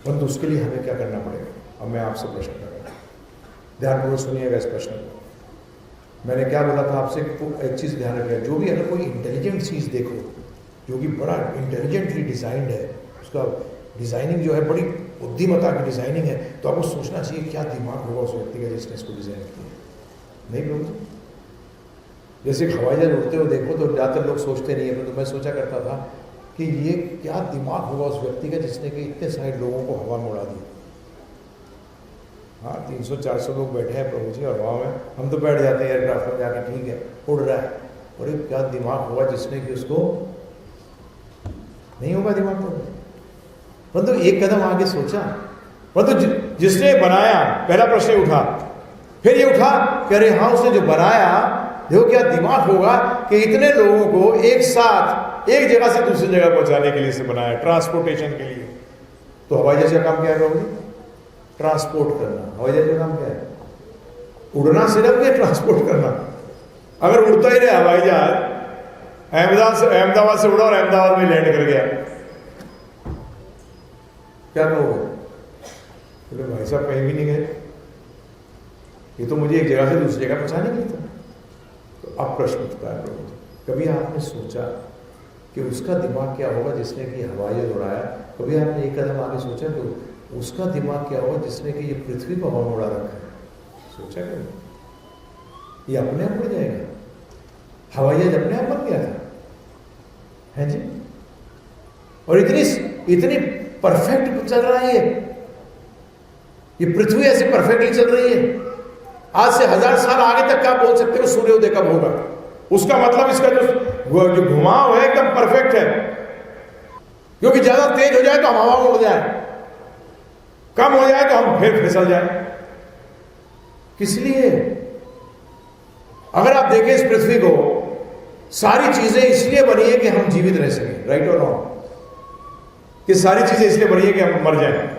परंतु उसके लिए हमें क्या करना पड़ेगा? अब मैं आपसे प्रश्न कर रहा हूं, ध्यानपूर्वक सुनिएगा इस प्रश्न को। मैंने क्या बोला था आपसे? एक चीज ध्यान रखिएगा, जो भी अगर कोई इंटेलिजेंट चीज देखो जो कि बड़ा इंटेलिजेंटली डिजाइंड है, उसका डिजाइनिंग जो है बड़ी बुद्धिमत्ता की डिजाइनिंग है, तो आपको सोचना चाहिए क्या दिमाग होगा उस व्यक्ति का जिसने इसको डिजाइन किया। नहीं लोग जैसे हवाई जहाज उड़ते हुए देखो तो ज़्यादातर लोग सोचते नहीं है, तो मैं सोचा करता था कि ये क्या दिमाग होगा उस व्यक्ति का जिसने कि इतने सारे लोगों को हवा में उड़ा दिया। हाँ, 300-400 लोग बैठे हैं प्रभु जी और हवा में, हम तो बैठ जाते हैं एयरक्राफ्ट में जाके, ठीक है उड़ रहा है, और एक क्या दिमाग होगा जिसने कि उसको नहीं होगा दिमाग तो। परंतु एक कदम आगे सोचा, परंतु जिसने बनाया, पहला प्रश्न उठा, फिर ये उठा कि अरे हाँ, उसने जो बनाया, देखो क्या दिमाग होगा कि इतने लोगों को एक साथ एक जगह से दूसरी जगह पहुंचाने के लिए से बनाया, ट्रांसपोर्टेशन के लिए। तो हवाई जहाज का काम क्या है प्रभु? ट्रांसपोर्ट करना। हवाई जहाज का काम क्या है? उड़ना सिर्फ या ट्रांसपोर्ट करना? अगर उड़ता ही रहे हवाई जहाज, अहमदाबाद से उड़ा और अहमदाबाद में लैंड कर गया, क्या कहोगे? बोले भाई साहब कहीं भी नहीं गए, ये तो मुझे एक जगह से दूसरी जगह पहुंचाने के लिए था। तो अब प्रश्न उठता है प्रभु, कभी आपने सोचा कि उसका दिमाग क्या होगा जिसने कि हवाई जहाज उड़ाया? कभी आपने एक कदम आगे सोचा कि उसका दिमाग क्या होगा जिसने कि ये पृथ्वी को हवा में उड़ा रखा है? सोचा कभी? ये अपने आप उड़ जाएगा? हवाई जहाज अपने आप बन गया था, है जी? और इतनी परफेक्ट चल रहा है ये पृथ्वी ऐसे परफेक्टली चल रही है। आज से 1000 साल आगे तक क्या बोल सकते हो सूर्योदय कब होगा? उसका मतलब इसका जो घुमाव है एकदम परफेक्ट है, क्योंकि ज्यादा तेज हो जाए तो हम हवा में उड़ जाए, कम हो जाए तो हम फिर फिसल जाए। किस लिए? अगर आप देखें इस पृथ्वी को, सारी चीजें इसलिए बनी है कि हम जीवित रह सकें, राइट और रॉन्ग? कि सारी चीजें इसलिए बनी है कि हम मर जाएं।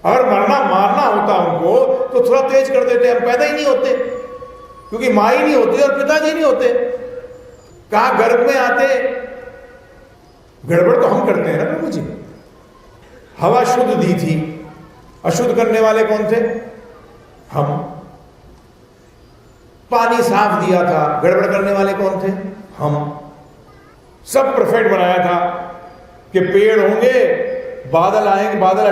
अगर मारना होता हमको तो थोड़ा तेज कर देते, हम पैदा ही नहीं होते, क्योंकि माँ ही नहीं होती और पिताजी नहीं होते, कहां गर्भ में आते। गड़बड़ तो हम करते हैं ना प्रभु जी। हवा शुद्ध दी थी, अशुद्ध करने वाले कौन थे? हम। पानी साफ दिया था, गड़बड़ करने वाले कौन थे? हम। सब परफेक्ट बनाया था कि पेड़ होंगे, बादल आएंगे, बादल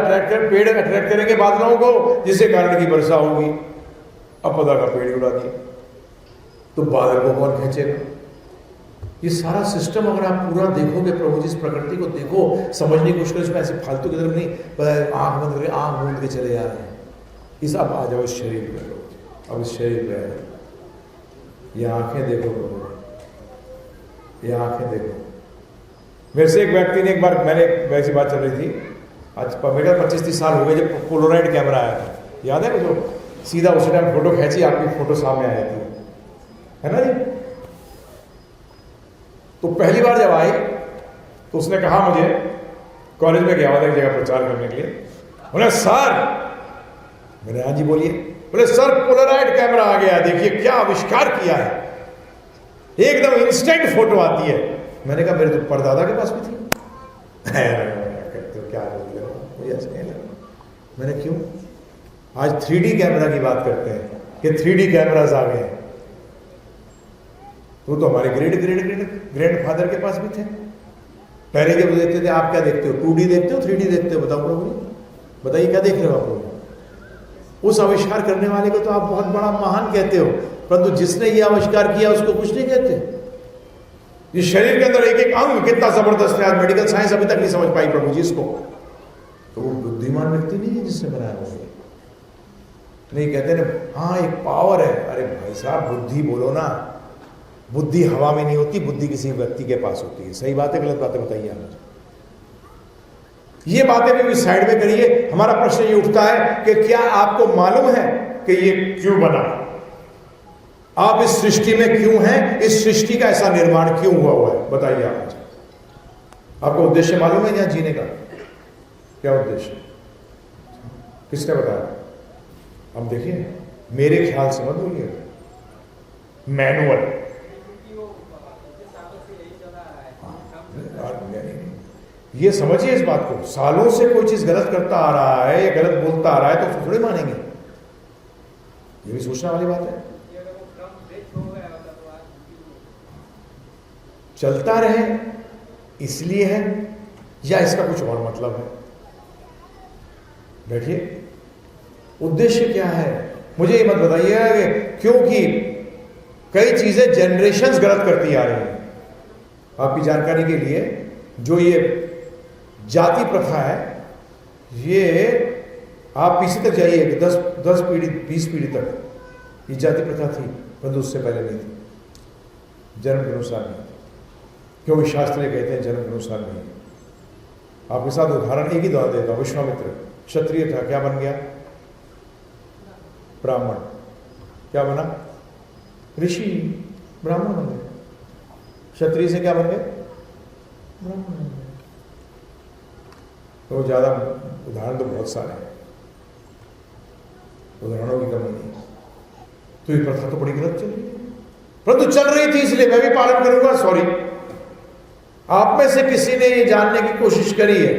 पेड़ अट्रैक्ट करेंगे बादलों को, जिससे कारण की वर्षा होगी। अब पता का पेड़ उड़ा दिया तो बादल को कौन खींचेगा? ये सारा सिस्टम अगर आप पूरा देखोगे प्रभु जी, इस प्रकृति को देखो, समझने की कोशिश करो, इसमें ऐसे फालतू की तरफ नहीं आंख बंद करके आंख मूंद के चले जा रहे हैं। इस अब आ जाओ इस शरीर में, अब इस शरीर में ये आंखें देखो प्रभु, ये आंखें देखो। मेरे से एक व्यक्ति ने एक बार, मैंने वैसी बात चल रही थी, आज मेरा 25-30 साल हो गए जब पोलराइड कैमरा आया था, याद है? जो सीधा उसी टाइम फोटो खींची, आपकी फोटो सामने आई थी, है ना जी? तो पहली बार जब आई तो उसने कहा मुझे, कॉलेज में गया हुआ था एक जगह प्रचार करने के लिए, बोले सर, मैंने हाँ जी बोलिए, बोले सर पोलराइड कैमरा आ गया, देखिए क्या आविष्कार किया है, एकदम इंस्टेंट फोटो आती है। मैंने कहा मेरे तो परदादा के पास भी थी। तो क्या बोल रहे हो, मुझे ऐसा नहीं लगा। मैंने क्यों? आज 3D कैमरा की बात करते हैं कि 3D कैमराज आ गए हैं, तो हमारे ग्रैंड फादर के पास भी थे। पहले जब देखते थे, आप क्या देखते हो, 2D देखते हो 3D देखते हो? बताओ प्रभु, बताइए क्या देख रहे हो आप लोग? उस आविष्कार करने वाले को तो आप बहुत बड़ा महान कहते हो, परंतु जिसने ये आविष्कार किया उसको कुछ नहीं कहते। ये शरीर के अंदर एक एक अंग कितना जबरदस्त है, आज मेडिकल साइंस अभी तक नहीं समझ पाई प्रभु जी इसको। तो वो बुद्धिमान व्यक्ति नहीं है जिसने बनाया हो। नहीं कहते ना, हाँ एक पावर है। अरे भाई साहब, बुद्धि बोलो ना, बुद्धि हवा में नहीं होती, बुद्धि किसी व्यक्ति के पास होती है। सही बात है गलत बात है, बताइए आप। ये बातें भी साइड में करिए। हमारा प्रश्न ये उठता है कि क्या आपको मालूम है कि ये क्यों बना? आप इस सृष्टि में क्यों हैं? इस सृष्टि का ऐसा निर्माण क्यों हुआ है? बताइए आप मुझे। आपको उद्देश्य मालूम है यहाँ जीने का? क्या उद्देश्य? किसने बताया? अब देखिए, मेरे ख्याल से मत बोलिए, मैनुअल। ये समझिए इस बात को, सालों से कोई चीज गलत करता आ रहा है या गलत बोलता आ रहा है तो थोड़े मानेंगे। ये भी सोचने वाली बात है। चलता रहे इसलिए है या इसका कुछ और मतलब है? बैठिए, उद्देश्य क्या है मुझे ये मत बताइएगा कि क्योंकि कई चीजें जनरेशंस गलत करती आ रही हैं। आपकी जानकारी के लिए, जो ये जाति प्रथा है, ये आप पीछे तक जाइए, 10 पीढ़ी 20 पीढ़ी तक ये जाति प्रथा थी, परंतु उससे पहले नहीं थी, जन्म के अनुसार नहीं थी। क्योंकि शास्त्र कहते हैं जन्म के अनुसार नहीं। आपके साथ उदाहरण एक ही दौर देता हूं। विश्वामित्र क्षत्रिय था, क्या बन गया? ब्राह्मण। क्या बना? ऋषि। ब्राह्मण बन गए। क्षत्रिय से क्या बन गए? ब्राह्मण बन गए। तो ज्यादा उदाहरण तो बहुत सारे हैं, उदाहरणों की कमी नहीं। तो ये प्रथा तो बड़ी गलत चल रही है, परंतु चल रही थी इसलिए मैं भी पालन करूंगा। सॉरी, आप में से किसी ने ये जानने की कोशिश करी है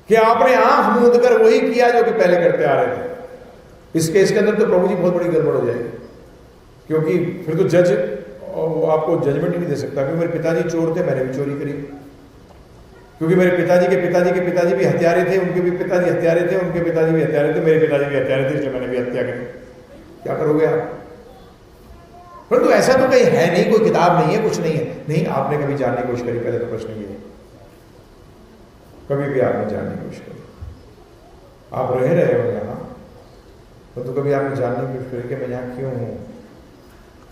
कि आपने आंख मूंद कर वही किया जो कि पहले करते आ रहे थे? इस केस के अंदर तो प्रभु जी बहुत बड़ी गड़बड़ हो जाएगी, क्योंकि फिर तो जज आपको जजमेंट ही नहीं दे सकता। क्योंकि मेरे पिताजी चोर थे, मैंने भी चोरी करी। क्योंकि मेरे पिताजी के पिताजी के पिताजी भी हत्यारे थे, उनके भी पिताजी हत्यारे थे, उनके पिताजी भी हत्यारे थे, मेरे पिताजी भी हत्यारे थे, इसलिए मैंने भी हत्या करी। क्या करोगे आप? परंतु ऐसा तो कहीं है नहीं, कोई किताब नहीं है, कुछ नहीं है। नहीं, आपने कभी जानने की कोशिश करी? पहले तो प्रश्न ये है, कभी भी आपने जानने की कोशिश करी? आप रह रहे हो यहाँ, तो कभी आपने जानने की कोशिश करी कि मैं यहाँ क्यों हूँ?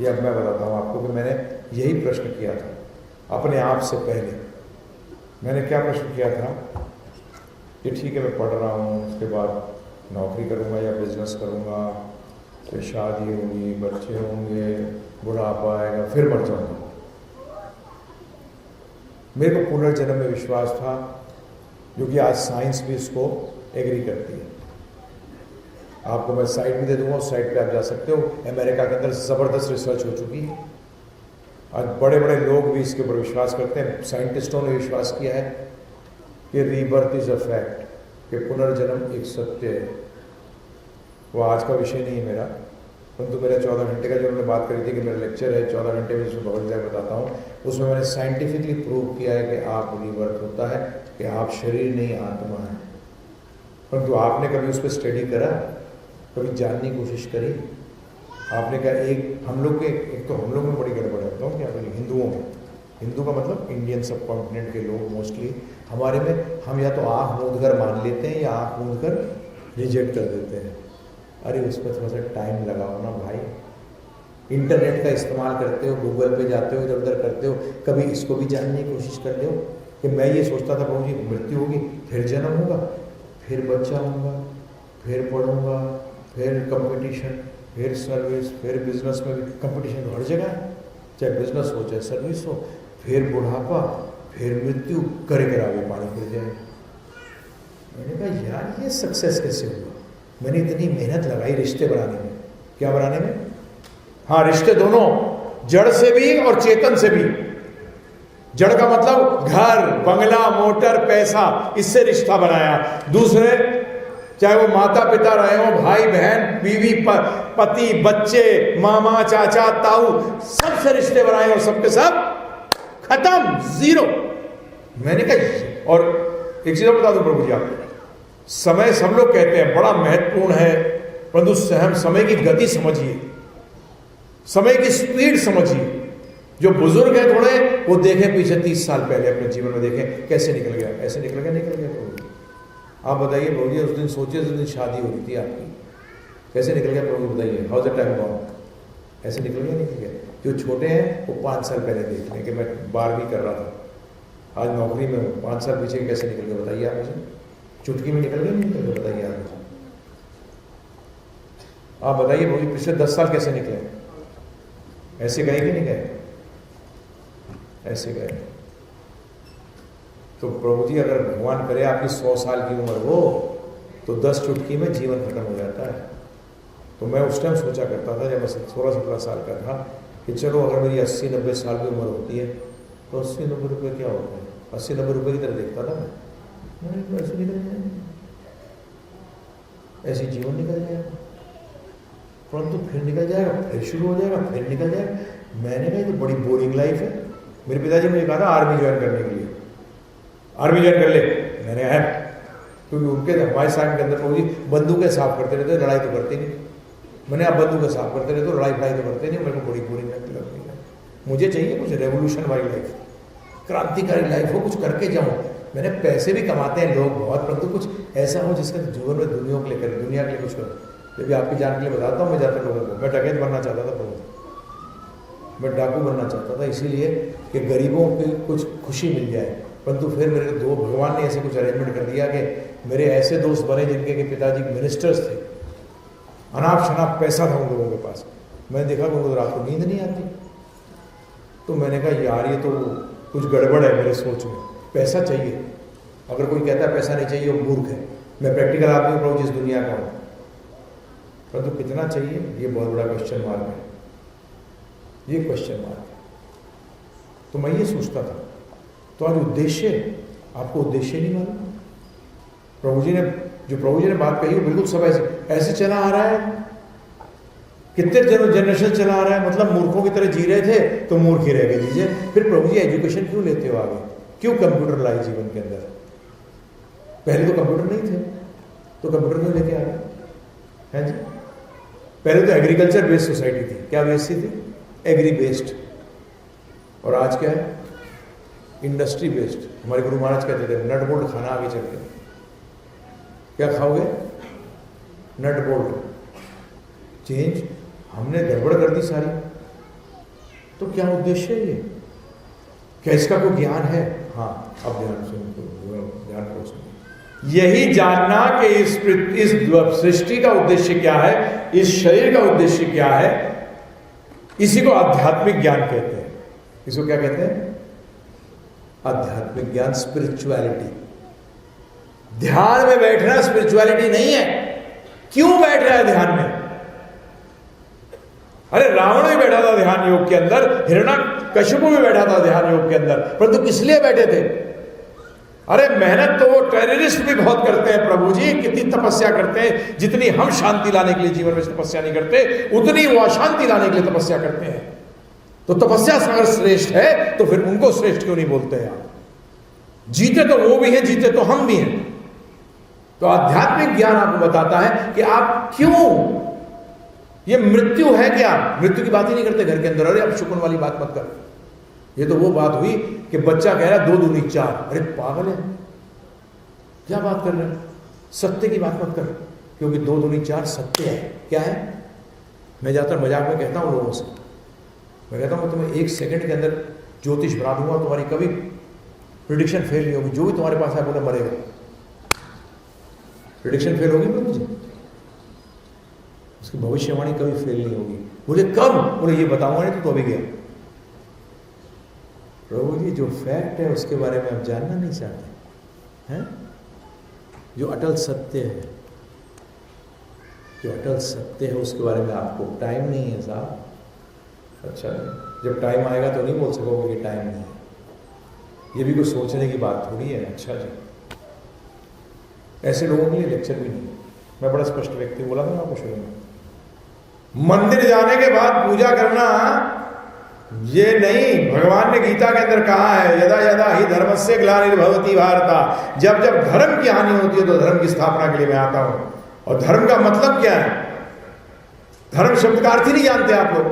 ये अब मैं बताता हूँ आपको कि मैंने यही प्रश्न किया था अपने आप से पहले। मैंने क्या प्रश्न किया था कि ठीक है मैं पढ़ रहा हूँ, उसके बाद नौकरी करूँगा या बिजनेस करूँगा, फिर शादी होगी, बच्चे होंगे, बुढ़ापा आएगा, फिर मर जाऊँगा। मेरे को पुनर्जन्म में विश्वास था, जो कि आज साइंस भी इसको एग्री करती है। आपको मैं साइट भी दे दूंगा, उस साइट पे आप जा सकते हो। अमेरिका के अंदर ज़बरदस्त रिसर्च हो चुकी है। आज बड़े बड़े लोग भी इसके ऊपर विश्वास करते हैं। साइंटिस्टों ने विश्वास किया है कि रीबर्थ इज अ फैक्ट, कि पुनर्जन्म एक सत्य है। वो आज का विषय नहीं है मेरा, परंतु मेरा 14 घंटे का जो उन्होंने बात करी थी कि मेरा लेक्चर है 14 घंटे में, जिसमें बहुत ज़्यादा बताता हूँ, उसमें मैंने साइंटिफिकली प्रूव किया है कि आप रीबर्थ होता है, कि आप शरीर नहीं आत्मा है। परंतु आपने कभी उस पर स्टडी करा, कभी जानने की कोशिश करी? आपने कहा एक हम लोग में बड़ी गड़बड़ है। बताऊँ क्या? हिंदुओं में, हिंदू का मतलब इंडियन सब कॉन्टिनेंट के लोग मोस्टली, हमारे में हम या तो आँख मूंद कर मान लेते हैं या आँख मूंद कर रिजेक्ट कर देते हैं। अरे उस पर थोड़ा सा टाइम लगाओ ना भाई। इंटरनेट का इस्तेमाल करते हो, गूगल पे जाते हो, इधर उधर करते हो, कभी इसको भी जानने की कोशिश कर लो कि मैं ये सोचता था प्रभु जी मृत्यु होगी, फिर जन्म होगा, फिर बच्चा होगा, फिर पढ़ूंगा, फिर कंपटीशन, फिर सर्विस, फिर बिजनेस में भी कंपटीशन हर जगह है, चाहे बिजनेस हो चाहे सर्विस हो, फिर बुढ़ापा, फिर मृत्यु, करे करावे पानी फिर जाए। मैंने कहा यार ये सक्सेस कैसे हुआ? मैंने इतनी मेहनत लगाई रिश्ते बनाने में। क्या बनाने में? हाँ, रिश्ते दोनों, जड़ से भी और चेतन से भी। जड़ का मतलब घर, बंगला, मोटर, पैसा, इससे रिश्ता बनाया। दूसरे, चाहे वो माता पिता रहे हो, भाई बहन, बीवी, पति, बच्चे, मामा, चाचा, ताऊ, सबसे रिश्ते बनाए और सबके सब खत्म, जीरो। मैंने कहा, और एक चीज बता दूं प्रभु जी आपको, समय सब लोग कहते हैं बड़ा महत्वपूर्ण है, परंतु हम समय की गति समझिए, समय की स्पीड समझिए। जो बुजुर्ग हैं थोड़े, वो देखें पीछे 30 साल पहले अपने जीवन में, देखें कैसे निकल गया, ऐसे निकल गया प्रभु जी। आप बताइए प्रभु जी, उस दिन सोचिए, उस दिन शादी हो रही थी आपकी, कैसे निकल गया प्रभु जी बताइए? How the time gone? ऐसे निकल गया, निकल गया। जो छोटे हैं वो 5 साल पहले देख लें कि मैं 12वीं कर रहा था, आज नौकरी में हूँ, 5 साल पीछे कैसे निकल गया बताइए आप मुझे? चुटकी में निकल गया, नहीं निकल गया बताइए आप मुझे? आप बताइए प्रभु जी, पिछले 10 साल कैसे निकले? ऐसे गए कि नहीं गए? ऐसे गए। तो प्रभु जी अगर भगवान करे आपकी 100 साल की उम्र हो, तो 10 चुटकी में जीवन खत्म हो जाता है। तो मैं उस टाइम सोचा करता था, जब मैं 16-17 साल का था, कि चलो अगर मेरी 80-90 साल की उम्र होती है तो 80-90 रुपये क्या होता है? 80-90 रुपये की तरह देखता था मैं, ऐसे निकल जाएगा, ऐसे जीवन निकल जाएगा, परंतु फिर निकल जाएगा, फिर शुरू हो जाएगा, फिर निकल जाएगा। मैंने कहा तो बड़ी बोरिंग लाइफ है। मेरे पिताजी मुझे कहा था आर्मी ज्वाइन करने के लिए, आर्मी ज्वाइन कर ले। मैंने है, क्योंकि उनके हमारे साइड के अंदर प्रभु जी बंदूकें साफ करते रहते, लड़ाई तो करते नहीं। मैंने आप बंदूकें साफ करते रहते, लड़ाई फड़ाई तो करते नहीं। मेरे को बड़ी बोरिंग लगती है। मुझे चाहिए कुछ रेवोल्यूशन वाली लाइफ, क्रांतिकारी लाइफ हो, कुछ करके जाऊँ। मैंने पैसे भी कमाते हैं लोग बहुत, परंतु कुछ ऐसा हो जिसका जीवन में दुनिया के लिए करे, दुनिया के लिए कुछ करो। ये भी आपकी जान के लिए बताता हूँ। मैं जाते लोगों को, मैं डकैत बनना चाहता था प्रभु, मैं डाकू बनना चाहता था, इसीलिए कि गरीबों की कुछ खुशी मिल जाए। परंतु फिर मेरे दो भगवान ने ऐसे कुछ अरेंजमेंट कर दिया कि मेरे ऐसे दोस्त बने जिनके के पिताजी मिनिस्टर्स थे, अनाप शनाप पैसा था उन लोगों के पास। मैंने देखा कि उनको रात को नींद नहीं आती। तो मैंने कहा यार ये तो कुछ गड़बड़ है मेरे सोच में, पैसा चाहिए। अगर कोई कहता है पैसा नहीं चाहिए वो मूर्ख है। मैं प्रैक्टिकल आदमी हूँ जिस दुनिया का हूँ, परंतु तो कितना चाहिए ये बहुत बड़ा क्वेश्चन मार्क है, ये क्वेश्चन मार्क है। तो मैं ये सोचता था, तो आज उद्देश्य, आपको उद्देश्य नहीं मालूम? प्रभु जी ने बात कही बिल्कुल सब ऐसे चला आ रहा है। कितने जनरेशन चला आ रहा है, मतलब मूर्खों की तरह जी रहे थे तो मूर्ख ही रह गए लीजिए। फिर प्रभु जी एजुकेशन क्यों लेते हो आगे? क्यों कंप्यूटर लाई जीवन के अंदर? पहले तो कंप्यूटर नहीं थे, तो कंप्यूटर क्यों लेके आ रहे हैं जी? पहले तो एग्रीकल्चर बेस्ड सोसाइटी थी। क्या बेस्ड थी? Agri based. और आज क्या है? Industry based. हमारे गुरु महाराज कहते थे नट बोल्ट खाना आगे चल के। क्या खाओगे? Nut bolt. चेंज, हमने गड़बड़ कर दी सारी। तो क्या उद्देश्य है ये? क्या इसका कोई ज्ञान है? हाँ, अब ध्यान सुनो, ध्यान करो सुनो। यही जानना कि इस सृष्टि का उद्देश्य क्या है, इस शरीर का उद्देश्य क्या है, इसी को आध्यात्मिक ज्ञान कहते हैं। इसको क्या कहते हैं? आध्यात्मिक ज्ञान, स्पिरिचुअलिटी। ध्यान में बैठना स्पिरिचुअलिटी नहीं है। क्यों बैठ रहा है ध्यान में? अरे रावण भी बैठा था ध्यान योग के अंदर, हिरण्यकशिपु भी बैठा था ध्यान योग के अंदर, परंतु किस लिए बैठे थे? अरे मेहनत तो वो टेररिस्ट भी बहुत करते हैं प्रभु जी, कितनी तपस्या करते हैं। जितनी हम शांति लाने के लिए जीवन में तपस्या नहीं करते, उतनी वो अशांति लाने के लिए तपस्या करते हैं। तो तपस्या अगर श्रेष्ठ है तो फिर उनको श्रेष्ठ क्यों नहीं बोलते हैं आप? जीते तो वो भी हैं, जीते तो हम भी हैं। तो आध्यात्मिक ज्ञान आपको बताता है कि आप क्यों, ये मृत्यु है क्या? मृत्यु की बात ही नहीं करते घर के अंदर। अरे अब शुक्र वाली बात मत कर। ये तो वो बात हुई कि बच्चा कह रहा है 2 दूनी 4। अरे पागल है, क्या बात कर रहे हैं? सत्य की बात मत कर, क्योंकि 2 दूनी 4 सत्य है। क्या है? मैं ज्यादातर मजाक में कहता हूं लोगों से, मैं कहता हूं तुम्हें 1 सेकंड के अंदर ज्योतिष बना दूंगा, तुम्हारी कभी प्रिडिक्शन फेल नहीं होगी। जो भी तुम्हारे पास है बोले मरेगा, प्रिडिक्शन फेल होगी बोले मुझे, उसकी भविष्यवाणी कभी फेल नहीं होगी। बोले कब? बोले ये बताऊंगा नहीं तो अभी गया। प्रभु जी जो फैक्ट है उसके बारे में आप जानना नहीं चाहते हैं? जो अटल सत्य है, जो अटल सत्य है उसके बारे में आपको टाइम नहीं है साहब। अच्छा, जब टाइम आएगा तो नहीं बोल सकोगे कि टाइम नहीं है। ये भी कोई सोचने की बात थोड़ी है। अच्छा जी, ऐसे लोगों के लिए लेक्चर भी नहीं। मैं बड़ा स्पष्ट व्यक्ति बोला था आपको शुरू में। मंदिर जाने के बाद पूजा करना ये नहीं, भगवान ने गीता के अंदर कहा है यदा यदा ही धर्मस्य ग्लानिर्भवति भारत। जब जब धर्म की हानि होती है तो धर्म की स्थापना के लिए मैं आता हूं। और धर्म का मतलब क्या है? धर्म शब्द का अर्थ ही नहीं जानते आप लोग।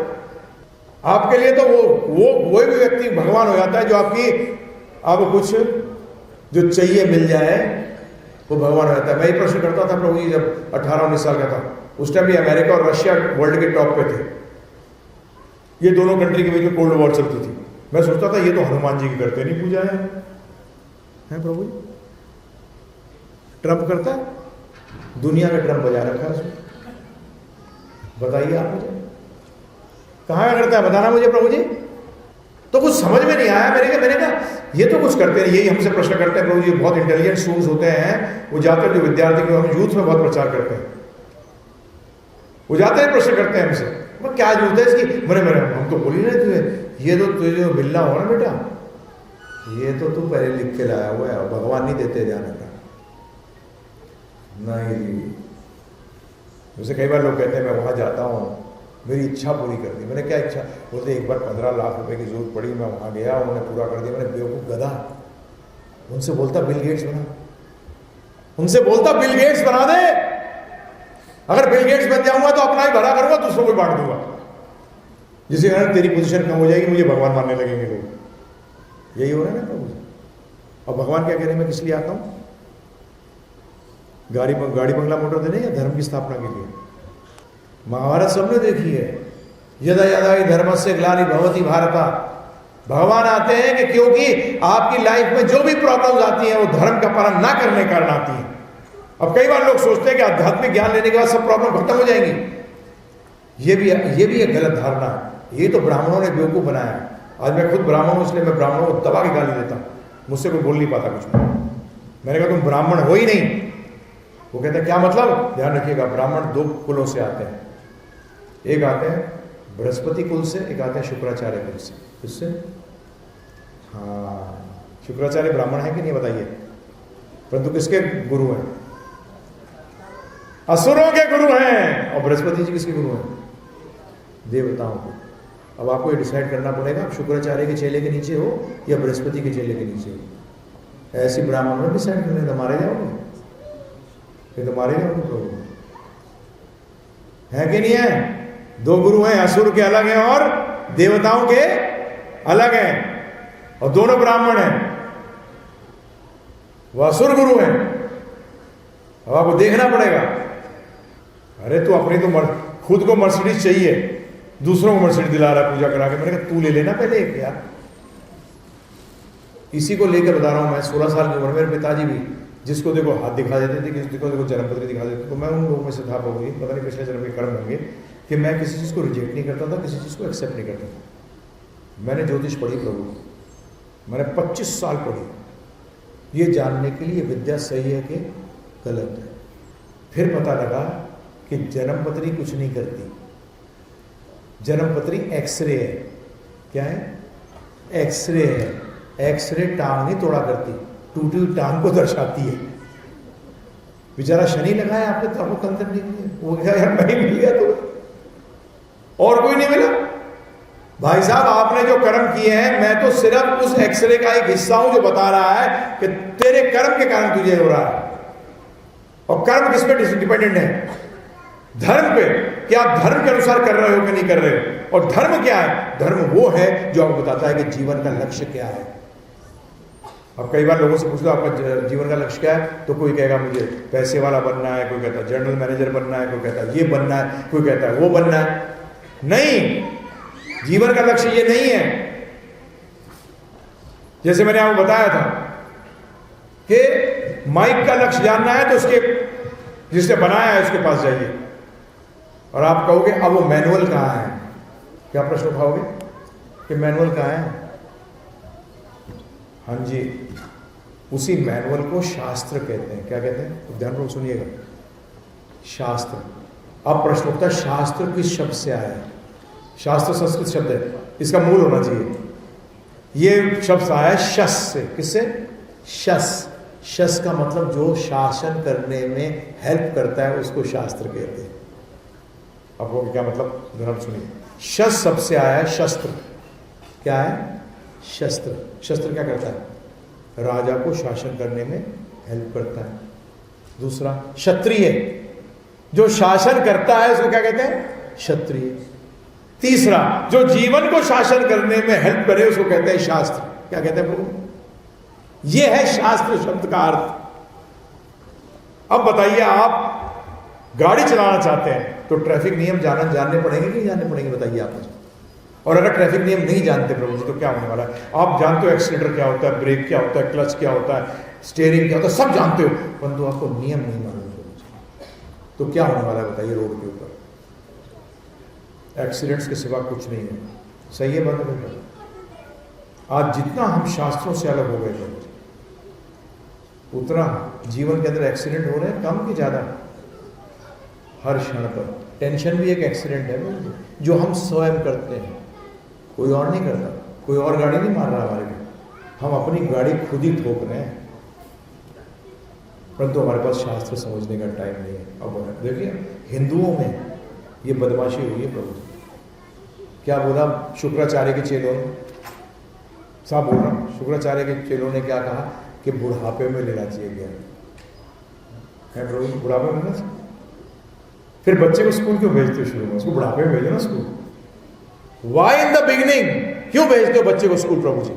आपके लिए तो वो भी व्यक्ति भगवान हो जाता है जो आपको कुछ जो चाहिए मिल जाए वो भगवान हो जाता है। मैं ये प्रश्न करता था प्रभु जी जब 18-19 साल का था, उस टाइम भी अमेरिका और रशिया वर्ल्ड के टॉप पे थे। ये दोनों कंट्री के बीच में कोल्ड वॉर चलती थी। मैं सोचता था ये तो हनुमान जी की करते नहीं पूजा है प्रभु जी। ट्रंप करता है, दुनिया में ट्रंप बजा रखा है उसने। बताइए आप मुझे कहां का करता है, बताना मुझे प्रभु जी। तो कुछ समझ में नहीं आया। मैंने कहा ये तो कुछ करते हैं। यही हमसे प्रश्न करते हैं प्रभु जी, बहुत इंटेलिजेंट स्टूडेंट्स होते हैं, वो जाते हैं जो विद्यार्थी को हम यूथ में बहुत प्रचार करते हैं, वो जाते हैं प्रश्न करते हैं हमसे, मैं क्या जरूरत है इसकी? मेरे हम तो बोल ही रहे थे ये तो तुझे जो मिलना होगा ना बेटा, ये तो तू पहले लिख के लाया हुआ है, भगवान नहीं देते ध्यान रखना। नहीं जी, जैसे कई बार लोग कहते हैं मैं वहां जाता हूँ, मेरी इच्छा पूरी कर दी। मैंने क्या इच्छा? बोलते एक बार 15 लाख रुपए की जरूरत पड़ी, मैं वहां गया, उन्होंने पूरा कर दिया। मैंने बेवकूफ गधा, उनसे बोलता बिल गेट्स बना, उनसे बोलता बिल गेट्स बना दे। अगर बिल गेट्स बन जाऊंगा तो अपना ही भरा करूंगा, दूसरों को बांट दूंगा, जिसके कारण तेरी पोजीशन कम हो जाएगी, मुझे भगवान मानने लगेंगे लोग। यही हो रहा है ना प्रभु। और भगवान क्या कह रहे हैं? मैं किस लिए आता हूं? गाड़ी बंगला मोटर देने या धर्म की स्थापना के लिए? महाभारत सबने देखी है। यदा यदा ही धर्मस्य ग्लानिर्भवति भारत। भगवान आते हैं कि क्योंकि आपकी लाइफ में जो भी प्रॉब्लम्स आती हैं वो धर्म का पालन ना करने के कारण आती हैं। अब कई बार लोग सोचते हैं कि आध्यात्मिक ज्ञान लेने के बाद सब प्रॉब्लम खत्म हो जाएंगी। ये भी एक गलत धारणा है। ये तो ब्राह्मणों ने बेवकूफ बनाया है। आज मैं खुद ब्राह्मण हूं, इसलिए मैं ब्राह्मणों को दबा के गाली देता हूं। मुझसे कोई बोल नहीं पाता कुछ। मैंने कहा तुम ब्राह्मण हो ही नहीं। वो कहते हैं क्या मतलब? ध्यान रखिएगा, ब्राह्मण 2 कुलों से आते हैं। एक आते हैं बृहस्पति कुल से, एक आते हैं शुक्राचार्य कुल से। किससे? हाँ, शुक्राचार्य ब्राह्मण है कि नहीं बताइए? परंतु किसके गुरु हैं? असुरों के गुरु हैं। और बृहस्पति जी किसके गुरु हैं? देवताओं के। अब आपको ये डिसाइड करना पड़ेगा, आप शुक्राचार्य के चेले के नीचे हो या बृहस्पति के चेले के नीचे हो। ऐसी ब्राह्मण में डिसाइड करने तो मारे जाओगे, फिर तो मारे जाओगे। तो है कि नहीं है? 2 गुरु हैं, असुर के अलग हैं और देवताओं के अलग हैं, और दोनों ब्राह्मण हैं। वो असुर गुरु हैं। अब आपको देखना पड़ेगा। अरे तू अपनी तो खुद को मर्सिडीज चाहिए, दूसरों को मर्सिडीज दिला रहा है पूजा करा के। मैंने कहा तू ले लेना पहले एक यार। इसी को लेकर बता रहा हूँ मैं, 16 साल की उम्र, मेरे पिताजी भी जिसको देखो हाथ दिखा देते थे, किसी को देखो जन्मपत्री दिखा देते थे, तो मैं उन लोगों में से था प्रभु, पता नहीं पिछले जन्म के कर्म होंगे कि मैं किसी चीज़ को रिजेक्ट नहीं करता था, किसी चीज़ को एक्सेप्ट नहीं करता था। मैंने ज्योतिष पढ़ी प्रभु, मैंने 25 साल पढ़ी ये जानने के लिए विद्या सही है कि गलत है। फिर पता लगा कि जन्मपत्री कुछ नहीं करती, जन्मपत्री एक्सरे है। क्या है? एक्सरे है। एक्सरे टांग नहीं तोड़ा करती, टूटी हुई टांग को दर्शाती है। बेचारा शनि लगाया आपने तो आपको कंकर नहीं मिले, वो क्या यार मैं ही मिल गया तो और कोई नहीं मिला। भाई साहब आपने जो कर्म किए हैं, मैं तो सिर्फ उस एक्सरे का एक हिस्सा हूं जो बता रहा है कि तेरे कर्म के कारण तुझे हो रहा है। और कर्म किस पे डिपेंडेंट है? धर्म पे, कि आप धर्म के अनुसार कर रहे हो कि नहीं कर रहे हो। और धर्म क्या है? धर्म वो है जो आपको बताता है कि जीवन का लक्ष्य क्या है। अब कई बार लोगों से पूछ लो आपका जीवन का लक्ष्य क्या है, तो कोई कहेगा मुझे पैसे वाला बनना है, कोई कहता है जनरल मैनेजर बनना है, कोई कहता है ये बनना है, कोई कहता है वो बनना है। नहीं, जीवन का लक्ष्य ये नहीं है। जैसे मैंने आपको बताया था कि माइक का लक्ष्य जानना है तो उसके जिसने बनाया है उसके पास जाइए, और आप कहोगे अब वो मैनुअल कहाँ है? क्या प्रश्न उठाओगे कि मैनुअल कहाँ है? हाँ जी, उसी मैनुअल को शास्त्र कहते हैं। क्या कहते हैं? ध्यानपूर्वक सुनिएगा, शास्त्र। अब प्रश्न उठता है शास्त्र किस शब्द से आया है? शास्त्र संस्कृत शब्द है, इसका मूल होना चाहिए। ये शब्द आया है शस से। किससे? शस। शस का मतलब जो शासन करने में हेल्प करता है उसको शास्त्र कहते हैं। आपको क्या मतलब ध्यान सुनिए। शस सबसे आया है शस्त्र। क्या है? शस्त्र। शस्त्र क्या करता है? राजा को शासन करने में हेल्प करता है। दूसरा क्षत्रिय, जो शासन करता है उसको क्या कहते हैं? क्षत्रिय। तीसरा जो जीवन को शासन करने में हेल्प करे उसको कहते हैं शास्त्र। क्या कहते हैं प्रभु? यह है शास्त्र शब्द का अर्थ। अब बताइए, आप गाड़ी चलाना चाहते हैं तो ट्रैफिक नियम जानने पड़ेंगे कि नहीं जानने पड़ेंगे? बताइए आप मुझे। और अगर ट्रैफिक नियम नहीं जानते प्रभु जी तो क्या होने वाला है? आप जानते हो एक्सीलेटर क्या होता है, ब्रेक क्या होता है, क्लच क्या होता है, स्टीयरिंग क्या होता है, सब जानते हो, परंतु आपको नियम नहीं मालूम प्रभु जी, तो क्या होने वाला है बताइए? रोड के ऊपर एक्सीडेंट्स के सिवा कुछ नहीं है। सही है बात है? आज जितना हम शास्त्रों से अलग हो गए थे उतना जीवन के अंदर एक्सीडेंट हो रहे हैं, कम कि ज्यादा? हर क्षण पर टेंशन भी एक एक्सीडेंट है जो हम स्वयं करते हैं, कोई और नहीं करता। कोई और गाड़ी नहीं मार रहा हमारे लिए, हम अपनी गाड़ी खुद ही ठोक रहे हैं। परंतु हमारे पास शास्त्र समझने का टाइम नहीं है। अब देखिए हिंदुओं में ये बदमाशी हुई है प्रभु। क्या बोला शुक्राचार्य के चेलों ने? साहब बोल रहा हूँ, शुक्राचार्य के चेलों ने क्या कहा कि बुढ़ापे में लेना चाहिए ज्ञान है प्रभु, बुढ़ापे में लेना चाहिए। फिर बच्चे को स्कूल क्यों भेजते हो शुरू में? उसको बुढ़ापे में भेजो ना school. Why in the beginning क्यों भेजते हो बच्चे को स्कूल प्रभु जी?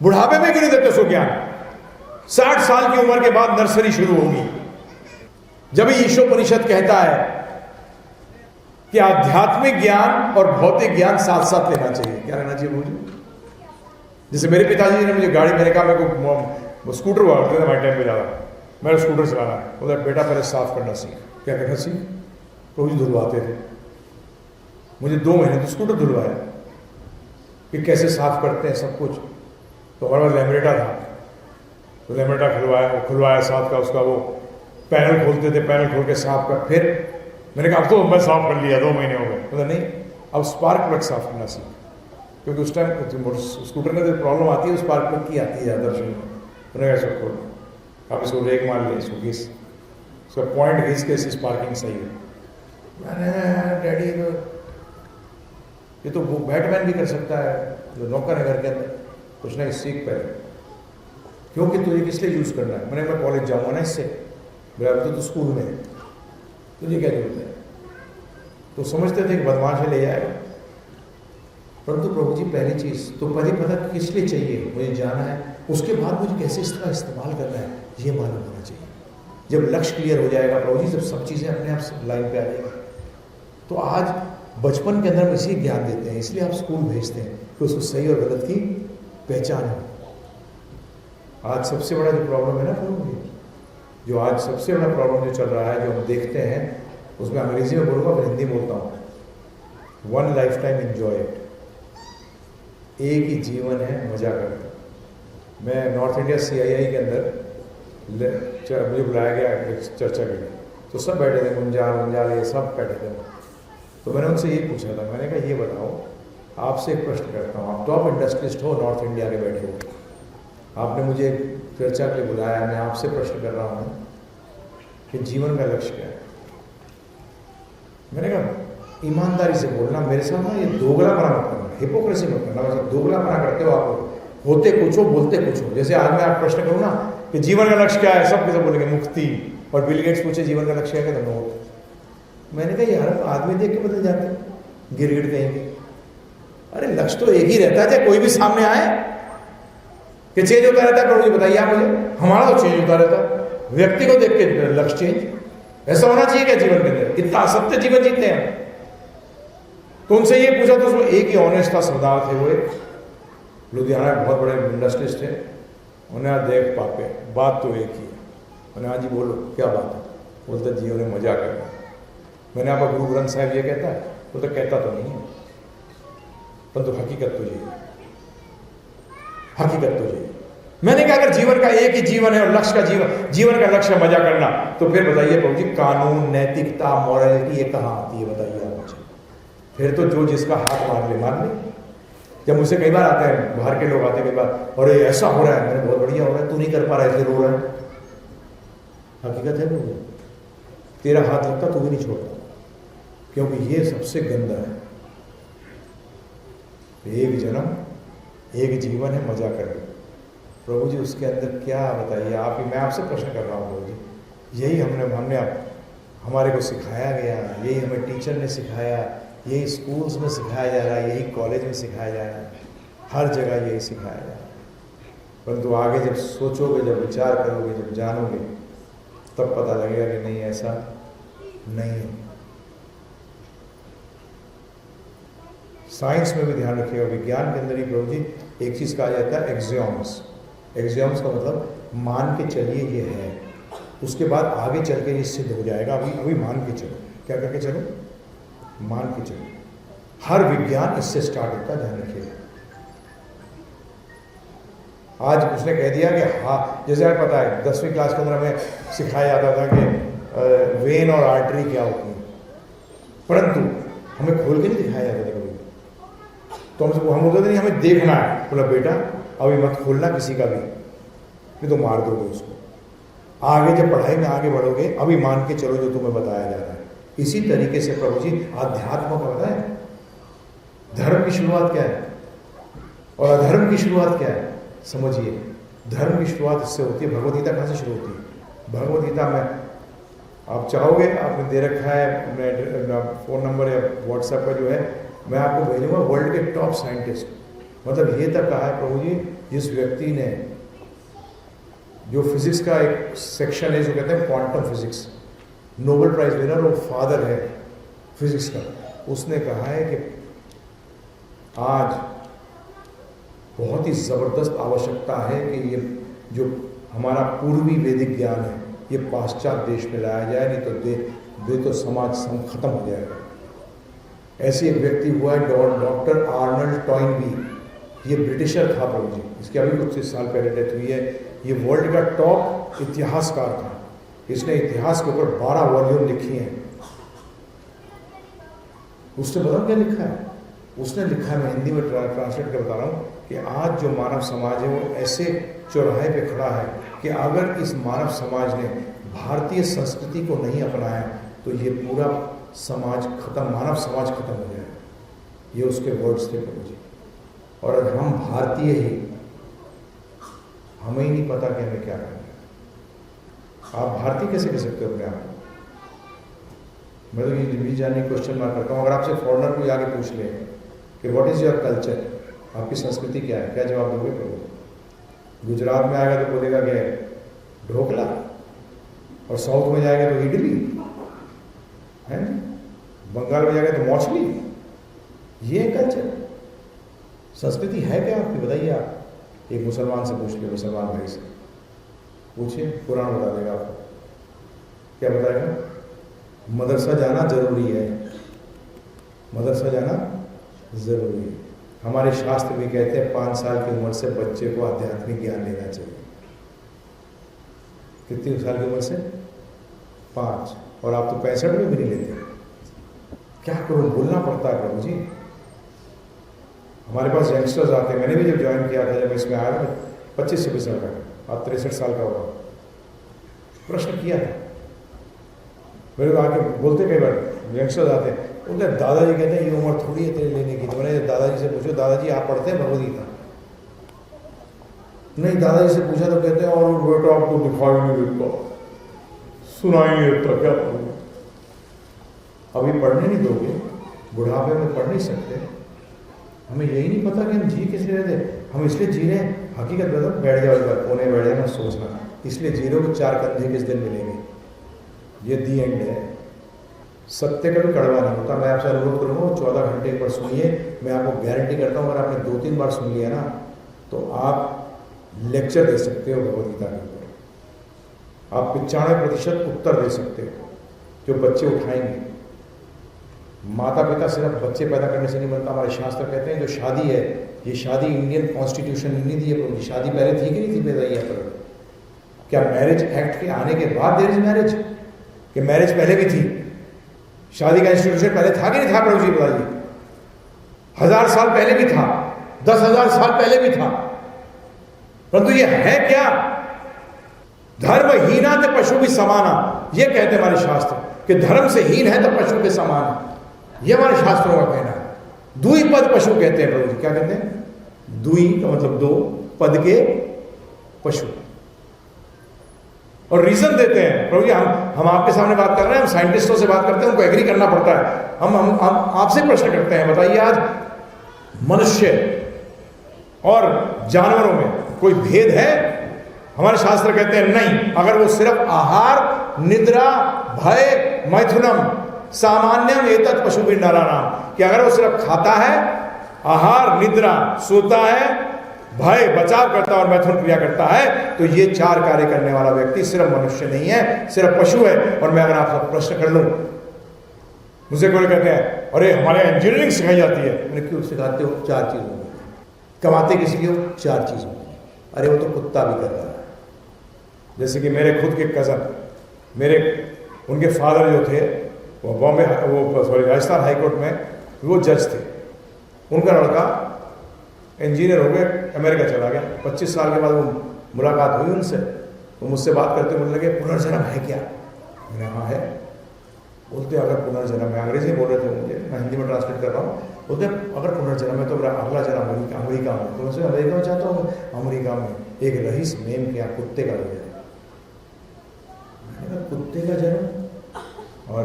बुढ़ापे में क्यों नहीं देते उसको ज्ञान? 60 साल की उम्र के बाद नर्सरी शुरू होगी, जब ईशोपनिषद कहता है कि आध्यात्मिक ज्ञान और भौतिक ज्ञान साथ साथ लेना चाहिए। क्या लेना चाहिए प्रभु जी? जैसे मेरे पिताजी ने मुझे गाड़ी, मैंने कहा मेरे को स्कूटर हुआ हमारे टाइम में ज़्यादा, मेरा स्कूटर चलाना है, बोला बेटा पहले साफ करना सीख। क्या करना सीख? प्रभु जी धुलवाते थे मुझे 2 महीने तो स्कूटर धुलवाया कि कैसे साफ करते हैं सब कुछ। तो हमारे पास लैमरेटा था, तो लैमरेटा खुलवाया साफ का, उसका वो पैनल खोलते थे, पैनल खोल के साफ कर। फिर मैंने कहा अब तो मैं साफ कर लिया, 2 महीने हो गए। बोला नहीं, अब स्पार्क प्लग साफ करना सीख, क्योंकि उस टाइम स्कूटर में जो प्रॉब्लम आती है स्पार्क प्लग की आती है दर्शन में। मैंने कहा छोड़, आप इसको रेक मार लिया, इसको घिस, उसका पॉइंट घिस के स्पार्किंग सही है। मैंने डैडी ये तो वो बैटमैन भी कर सकता है, जो नौकर है घर के अंदर, कुछ नहीं सीख पहले, क्योंकि तुझे किस लिए यूज़ करना है? मैं कॉलेज जाऊँगा ना इससे, मेरा तो स्कूल में है, तुझे क्या जरूरत है? तो समझते थे कि बदमाश है ले जाएगा। परंतु प्रभु जी पहली चीज़ तो पहले पता किस लिए चाहिए, मुझे जाना है, उसके बाद मुझे कैसे इसका इस्तेमाल करना है ये मालूम होना चाहिए। जब लक्ष्य क्लियर हो जाएगा प्रभु जी, जब सब चीज़ें अपने आप लाइन पे आ जाएगी। तो आज बचपन के अंदर हम इसी ज्ञान देते हैं, इसलिए आप स्कूल भेजते हैं कि उसको सही और गलत की पहचान हो। आज सबसे बड़ा जो प्रॉब्लम है ना प्रभु, जो आज सबसे बड़ा प्रॉब्लम जो चल रहा है, जो हम देखते हैं, उसमें अंग्रेजी में बोलूँगा, मैं हिंदी बोलता हूँ, one life time enjoy it. एक ही जीवन है, मजा करना। मैं नॉर्थ इंडिया CII के अंदर मुझे बुलाया गया चर्चा के लिए, तो सब बैठे थे, मुंजाल ये सब बैठे थे। तो मैंने उनसे ये पूछा था, मैंने कहा ये बताओ, आपसे एक प्रश्न करता हूँ, आप टॉप इंडस्ट्रिस्ट हो, नॉर्थ इंडिया के बैठे हो, आपने मुझे चर्चा के लिए बुलाया, मैं आपसे प्रश्न कर रहा हूँ कि जीवन का लक्ष्य क्या है। मैंने कहा ईमानदारी से बोलना, मेरे साथ ना ये दोगलापना मत करना, हिपोक्रेसी मत करना। वैसे दोगलापना करते हो आप, होते कुछ हो बोलते कुछ हो। जैसे आज मैं आप प्रश्न करूँ ना कि जीवन का लक्ष्य क्या है, सब कैसे बोलेंगे मुक्ति, और बिल गेट्स पूछे जीवन का लक्ष्य है क्या, तो नोट। मैंने कहा यार आदमी देख के बदल जाते हैं, गिरगिट कहेंगे। अरे लक्ष्य तो एक ही रहता है, चाहे कोई भी सामने आए, कि चेंज होता रहता है। प्रभु जी बताइए आप मुझे, हमारा तो चेंज होता रहता है, व्यक्ति को देख के लक्ष्य चेंज, ऐसा होना चाहिए क्या जीवन के अंदर? इतना असत्य जीवन जीते हैं। तो उनसे ये पूछा तो उसमें एक ही ऑनेस्ट था, सरदार थे, वो एक लुधियाना में बहुत बड़े इंडस्ट्रिस्ट थे। उन्हें देख पापे, बात तो एक ही है। मैंने हाँ जी बोलो क्या बात है? बोलते जीवन में मजा करना। मैंने आपका गुरु ग्रंथ साहिब ये कहता है? बोलते कहता तो नहीं है, परंतु हकीकत तो ये है, हकीकत तो ये है। मैंने कहा अगर जीवन का एक ही जीवन है और लक्ष्य का जीवन का लक्ष्य मजा करना, तो फिर बताइए प्रभु जी कानून, नैतिकता, मॉरलिटी ये कहाँ आती है बताइए आप मुझे? फिर तो जो जिसका हाथ मार ले। जब मुझसे कई बार आते हैं, बाहर के लोग आते हैं कई बार, और ऐसा हो रहा है, मैंने बहुत बढ़िया हो रहा है, तू नहीं कर पा रहा है इसलिए रो रहा है। हकीकत है प्रभु, तेरा हाथ लगता तू भी नहीं छोड़ता, क्योंकि ये सबसे गंदा है। एक जन्म एक जीवन है, मजा कर लो प्रभु जी, उसके अंदर क्या बताइए आप ही। मैं आपसे प्रश्न कर रहा हूँ प्रभु जी, यही हमने हमारे को सिखाया गया, यही हमें टीचर ने सिखाया, यही स्कूल्स में सिखाया जा रहा है, यही कॉलेज में सिखाया जा रहा है, हर जगह यही सिखाया जा रहा है। परंतु आगे जब सोचोगे, जब विचार करोगे, जब जानोगे, तब पता लगेगा कि नहीं, ऐसा नहीं है। साइंस में भी ध्यान रखिएगा, विज्ञान के अंदर ही प्रभु जी एक चीज कहा जाता है एक्सियोम्स। एक्सियोम्स का मतलब मान के चलिए ये है, उसके बाद आगे चल के ये सिद्ध हो जाएगा। अभी मान के चलो, क्या करके चलो? मान के चलो। हर विज्ञान इससे स्टार्ट होता है, ध्यान रखिएगा। आज उसने कह दिया कि हाँ, जैसे हमें पता है 10वीं क्लास के अंदर हमें सिखाया जाता था कि वेन और आर्टरी क्या होती है, परंतु हमें खोल के नहीं दिखाया जाता था कभी। तो हम बोलते थे नहीं हमें देखना है, बोला बेटा अभी मत खोलना किसी का भी, नहीं तो मार दोगे उसको। आगे जब पढ़ाई में आगे बढ़ोगे, अभी मान के चलो जो तुम्हें बताया जा रहा है। इसी तरीके से प्रभु जी आध्यात्म का पता है, धर्म की शुरुआत क्या है और अधर्म की शुरुआत क्या है, समझिए। धर्म की शुरुआत इससे होती है, भगवद गीता कहाँ से शुरू होती है? भगवद गीता में आप चाहोगे, आपने दे रखा है, मैं फ़ोन नंबर या व्हाट्सएप पर जो है मैं आपको भेजूंगा, वर्ल्ड के टॉप साइंटिस्ट, मतलब ये तक कहा है प्रभु जी, जिस व्यक्ति ने, जो फिजिक्स का एक सेक्शन है जो कहते हैं quantum physics, Nobel prize winner और फादर है फिजिक्स का, उसने कहा है कि आज बहुत ही ज़बरदस्त आवश्यकता है कि ये जो हमारा पूर्वी वैदिक ज्ञान है ये पाश्चात्य देश में लाया जाए, नहीं तो समाज खत्म हो जाएगा। ऐसे एक व्यक्ति हुआ है डॉक्टर आर्नल्ड टॉइनबी, ये ब्रिटिशर था प्रभु जी, इसकी अभी कुछ साल पहले डेथ हुई है। ये वर्ल्ड का टॉप इतिहासकार था, इसने इतिहास के ऊपर 12 वॉल्यूम लिखी हैं। उसने बताओ क्या लिखा है? उसने लिखा है, मैं हिंदी में ट्रांसलेट कर बता रहा हूँ, कि आज जो मानव समाज है वो ऐसे चौराहे पे खड़ा है कि अगर इस मानव समाज ने भारतीय संस्कृति को नहीं अपनाया तो ये पूरा समाज खत्म, मानव समाज खत्म हो जाएगा। ये उसके वर्ड्स थे प्रभु जी। और हम भारतीय ही, हमें ही नहीं पता कि हमें क्या करना है। आप भारतीय कैसे कह सकते हो अपने आप? मैं तो ये भी जानने क्वेश्चन मार्क करता हूँ। अगर आपसे फॉरेनर को आगे पूछ ले कि व्हाट इज योर कल्चर, आपकी संस्कृति क्या है, क्या जवाब दोगे प्रभु? गुजरात में आएगा तो बोलेगा कि ढोकला, और साउथ में जाएगा तो इडली है। बंगाल में जाके तो मौसमी, ये है कल्चर। संस्कृति है क्या आपकी, बताइए आप। एक मुसलमान से पूछ लीजिए, मुसलमान भाई से पूछिए, कुरान बता देगा आपको। क्या बताएगा? मदरसा जाना जरूरी है, मदरसा जाना जरूरी है। हमारे शास्त्र भी कहते हैं 5 साल की उम्र से बच्चे को आध्यात्मिक ज्ञान लेना चाहिए। कितनी साल की उम्र से? 5। और आप तो 65 में भी नहीं लेते। क्या करूं, बोलना पड़ता है प्रभु जी। हमारे पास यंगस्टर्स आते हैं, मैंने भी जब ज्वाइन किया था, जब इसमें आया था 25-26 साल का, आप 63 साल का होगा। प्रश्न किया था मेरे को, आके बोलते कई बार यंगस्टर्स आते हैं, उनके दादाजी कहते हैं ये उम्र थोड़ी है तेरे लेने की। तो मैंने दादाजी से पूछो, दादाजी आप पढ़ते हैं भगवदगीता? नहीं। दादाजी से पूछा तो कहते हैं और बेटा आपको दिखाई नहीं देता, सुनाई नहीं देता, क्या पढ़ूंगा? अभी पढ़ने नहीं दोगे, बुढ़ापे में पढ़ नहीं सकते। हमें यही नहीं पता कि हम जी किस लिए रहे थे। हम इसलिए जी रहे हैं, हकीकत बता, बैठ जाओ इधर कोने, बैठ जाना, सोचना इसलिए जी रहे हो कि 4 कंधे किस दिन मिलेंगे। ये दी एंड है। सत्य कभी कड़वा नहीं होता। मैं आपसे अनुरोध करूँगा 14 घंटे पर सुनिए। मैं आपको गारंटी करता हूँ, अगर आपने 2-3 बार सुन लिया ना, तो आप लेक्चर दे सकते हो भगवदगीता के ऊपर। आप 95% उत्तर दे सकते हो जो बच्चे उठाएंगे। माता पिता सिर्फ बच्चे पैदा करने से नहीं बनता। हमारे शास्त्र कहते हैं जो शादी है, ये शादी इंडियन कॉन्स्टिट्यूशन ने नहीं दी है प्रभु। शादी पहले थी कि नहीं थी? बताइए पर क्या मैरिज एक्ट के आने के बाद देयर इज मैरिज, कि मैरिज पहले भी थी? शादी का इंस्टीट्यूशन पहले था कि नहीं था प्रभु जी, बताइए। 1000 साल पहले भी था, 10,000 साल पहले भी था, परंतु ये है क्या? धर्महीना ते पशु भी समाना, ये कहते हमारे शास्त्र कि धर्म से हीन है तो पशु के समान है। ये हमारे शास्त्रों का कहना है। दुई पद पशु कहते हैं प्रभु जी। क्या कहते हैं? दुई का मतलब 2, पद के पशु। और रीजन देते हैं प्रभु जी। हम आपके सामने बात कर रहे हैं, हम साइंटिस्टों से बात करते हैं, उनको एग्री करना पड़ता है। हम आपसे प्रश्न करते हैं, बताइए आज मनुष्य और जानवरों में कोई भेद है? हमारे शास्त्र कहते हैं नहीं। अगर वो सिर्फ आहार, निद्रा, भय, मैथुनम सामान्यम एतत् पशु भी नराणाम, कि अगर वो सिर्फ खाता है, आहार, निद्रा, सोता है, भय बचाव करता है और मैथुन क्रिया करता है, तो ये 4 कार्य करने वाला व्यक्ति सिर्फ मनुष्य नहीं है, सिर्फ पशु है। और मैं अगर आपसे प्रश्न कर लूं, मुझे कोई कहते हैं अरे हमारे इंजीनियरिंग सिखाई जाती है, मैंने क्यों सिखाते हो? 4 चीजों में। कमाते किसी की हो? 4 चीजों में। अरे वो तो कुत्ता भी कर रहा है। जैसे कि मेरे खुद के कजन, उनके फादर जो थे वो राजस्थान हाईकोर्ट में वो जज थे। उनका लड़का इंजीनियर हो गया, अमेरिका चला गया। 25 साल के बाद वो मुलाकात हुई उनसे, तो मुझसे बात करते बोलने लगे पुनर्जन्म है क्या? मैंने हाँ है। बोलते अगर पुनर्जन्म है, अंग्रेजी बोल रहे थे मुझे, मैं हिंदी में ट्रांसलेट कर रहा हूँ। बोलते अगर पुनर्जन्म है तो अगला जन्म अमेरिका में। तो मैं अमेरिका में चाहता हूँ, अमेरिका में एक रईस मेम के यहाँ कुत्ते का हो जाए। मैंने कहा कुत्ते का जन्म? और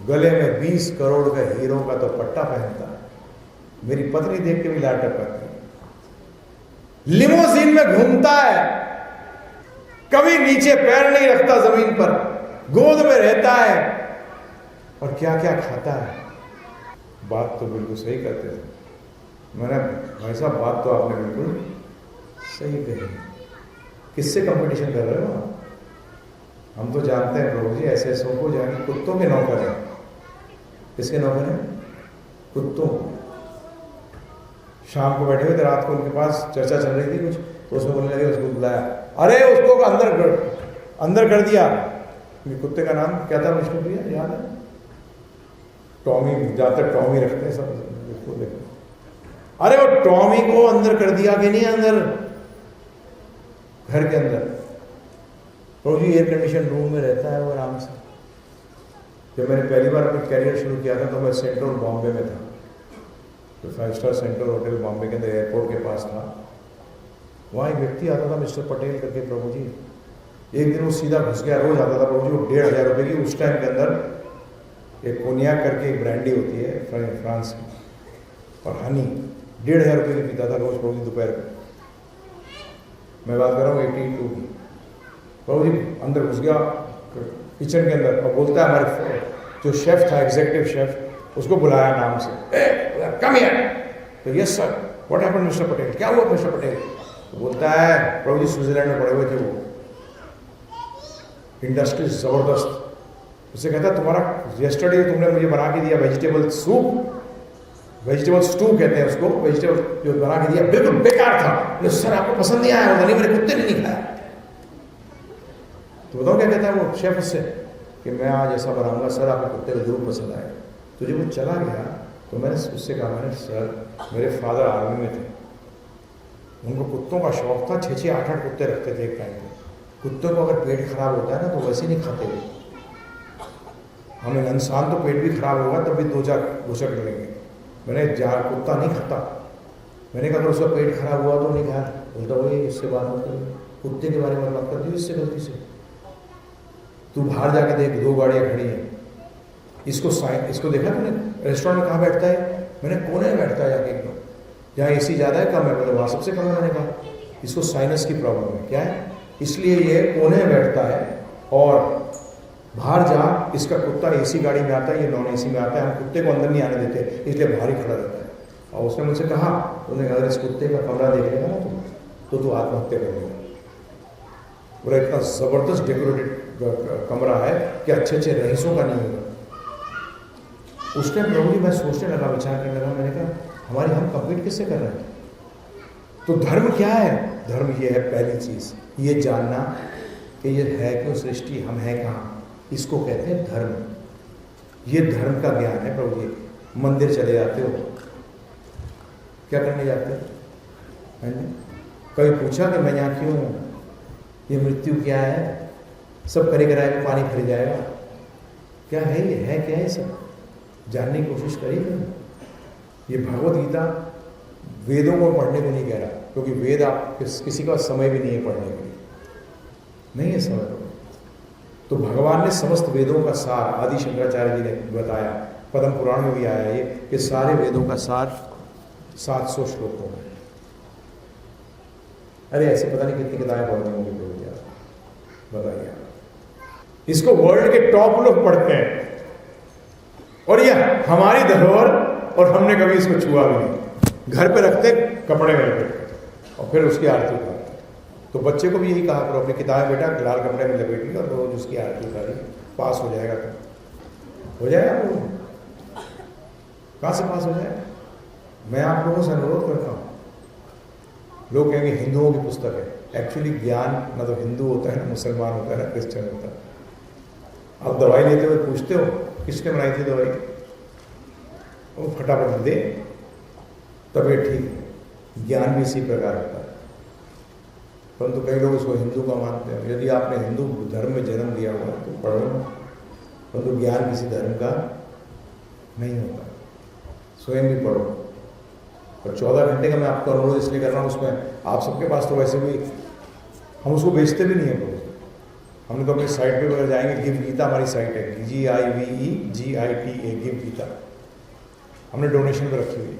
गले में 20 करोड़ का हीरो का तो पट्टा पहनता है। मेरी पत्नी देख के भी लाट टपकती है। लिमोजीन में घूमता है, कभी नीचे पैर नहीं रखता जमीन पर, गोद में रहता है, और क्या क्या खाता है। बात तो बिल्कुल सही करते थे। मैंने भाई साहब बात तो आपने बिल्कुल सही कही। किससे कंपटीशन कर रहे हो आप? हम तो जानते हैं प्रभु जी ऐसे को जाके कुत्तों के नौकर हैं। किसके नौकर हैं? कुत्तों। शाम को बैठे हुए थे, रात को उनके पास चर्चा चल रही थी कुछ, तो उसमें बोलने लगे, उसको बुलाया, अरे उसको अंदर कर दिया। कुत्ते का नाम क्या था विष्णु प्रिया, याद है? टॉमी, ज्यादातर टॉमी रखते हैं सब। अरे वो टॉमी को अंदर कर दिया कि नहीं? अंदर घर के अंदर प्रभु जी एयर कंडीशन रूम में रहता है वो आराम से। जब मैंने पहली बार अपना कैरियर शुरू किया था तो मैं सेंट्रल बॉम्बे में था, तो 5 स्टार सेंट्रल होटल बॉम्बे के अंदर एयरपोर्ट के पास था। वहाँ एक व्यक्ति आता था मिस्टर पटेल करके प्रभु जी। एक दिन वो सीधा घुस गया, रोज आता था प्रभु जी। वो 1,500 रुपये की उस टाइम के अंदर एक कोनियाक करके एक ब्रांडी होती है फ्रांस की, और हनी 1,500 रुपये की पीता था रोज प्रभु जी दोपहर को। मैं बात कर रहा हूँ 82 की। प्रभु जी अंदर घुस गया किचन के अंदर और बोलता है हमारे जो शेफ था, एग्जीक्यूटिव शेफ, उसको बुलाया नाम से, कम हियर। तो yes sir, what happened mister Patel, क्या हुआ मिस्टर पटेल? तो बोलता है प्रभु जी स्विट्जरलैंड में पड़े हुए थे वो, इंडस्ट्री जबरदस्त। उससे कहता है तुम्हारा येस्टरडे तुमने मुझे बना के दिया वेजिटेबल सूप, वेजिटेबल स्टू कहते हैं उसको, वेजिटेबल जो बना के दिया बिल्कुल बेकार था। तो सर आपको पसंद नहीं आया होगा, नहीं मेरे कुत्ते ने नहीं खाया। तो बताओ क्या कहता है वो शेफ उससे कि मैं आज ऐसा बनाऊंगा सर आपके कुत्ते को जरूर पसंद आएगा। तो जब वो चला गया तो मैंने उससे कहा, मैंने सर मेरे फादर आर्मी में थे, उनको कुत्तों का शौक था, 6-6, 8-8 कुत्ते रखते थे एक टाइम पे। कुत्तों को अगर पेट खराब होता है ना तो वैसे नहीं खाते हुए, हमें इंसान तो पेट भी खराब होगा तब भी 2-4 घुसक लेंगे। मैंने कुत्ता नहीं खाता। मैंने कहा अगर उसका पेट खराब हुआ तो नहीं खाया। बोलता वही इससे बात मत करो, कुत्ते के बारे में बात कर दी इससे गलती से। तू बाहर जाके देख 2 गाड़ियाँ खड़ी हैं, इसको देखा तूने रेस्टोरेंट में कहाँ बैठता है? मैंने कोने में बैठता है जाके एकदम, जहाँ एसी ज़्यादा है कम है, मतलब वहाँ सबसे कम है। मैंने कहा इसको साइनस की प्रॉब्लम है। क्या है? इसलिए ये कोने में बैठता है और बाहर जा, इसका कुत्ता एसी गाड़ी में आता है, ये नॉन एसी में आता है, हम कुत्ते को अंदर नहीं आने देते, इसलिए बाहर ही खड़ा रहता है। और उसने मुझसे कहा, उन्होंने कहा अगर इस कुत्ते का कमरा देख लेगा ना तो तू आत्महत्या कर लेगा। पूरा इतना ज़बरदस्त डेकोरेटेड कमरा है कि अच्छे रईसों का नहीं होगा। उस टाइम प्रभु जी मैं सोचने लगा, विचार करने लगा, मैंने कहा हम कंप्लीट किससे कर रहे हैं? तो धर्म क्या है? धर्म ये है पहली चीज़, ये जानना कि ये है क्यों सृष्टि, हम हैं कहाँ, इसको कहते हैं धर्म। ये धर्म का ज्ञान है। प्रभु जी मंदिर चले जाते हो, क्या करने जाते हो? कभी पूछा कि मैं यहाँ क्यों हूँ, ये मृत्यु क्या है, सब करे कराए में पानी फिर जाएगा, क्या है ये, है क्या है? सब जानने की कोशिश करी। ये भगवत गीता वेदों को पढ़ने को नहीं कह रहा, क्योंकि वेद आप किसी का समय भी नहीं है पढ़ने के लिए, नहीं है समय। तो भगवान ने समस्त वेदों का सार, आदि शंकराचार्य जी ने बताया, पद्म पुराण में भी आया ये कि सारे वेदों का सार 700 श्लोकों में। अरे ऐसे पता नहीं कितनी किताबें पढ़नी होंगी बताइए। इसको वर्ल्ड के टॉप लोग पढ़ते हैं और ये हमारी धरोहर, और हमने कभी इसको छुआ भी नहीं। घर पे रखते कपड़े में लपेट और फिर उसकी आरती उतारते। तो बच्चे को भी यही कहा करो, अपनी किताबें बेटा लाल कपड़े में लपेट ली और रोज उसकी आरती उतारी, पास हो जाएगा। तो हो जाएगा वो, कहाँ से पास हो जाएगा? मैं आप लोगों से अनुरोध करता हूँ, लोग कहेंगे हिंदुओं की पुस्तक है, एक्चुअली ज्ञान ना तो हिंदू होता है ना मुसलमान होता है ना क्रिश्चियन होता है। आप दवाई लेते हुए पूछते हो किसने बनाई थी दवाई, वो फटाफट दे, तबीयत ठीक है। ज्ञान भी इसी प्रकार होता है, परंतु कई लोग उसको हिंदू का मानते हैं। यदि आपने हिंदू धर्म में जन्म लिया हुआ तो पढ़ो, परंतु ज्ञान किसी धर्म का नहीं होता, स्वयं भी पढ़ो। और 14 घंटे का मैं आपको अनुरोध इसलिए कर रहा हूँ, उसमें आप सबके पास तो वैसे भी हम उसको बेचते भी नहीं है। हमने तो अपनी साइट पे अगर जाएंगे, गिव गीता हमारी साइट है, GIVEGITA, गिव गीता हमने डोनेशन पर रखी हुई है।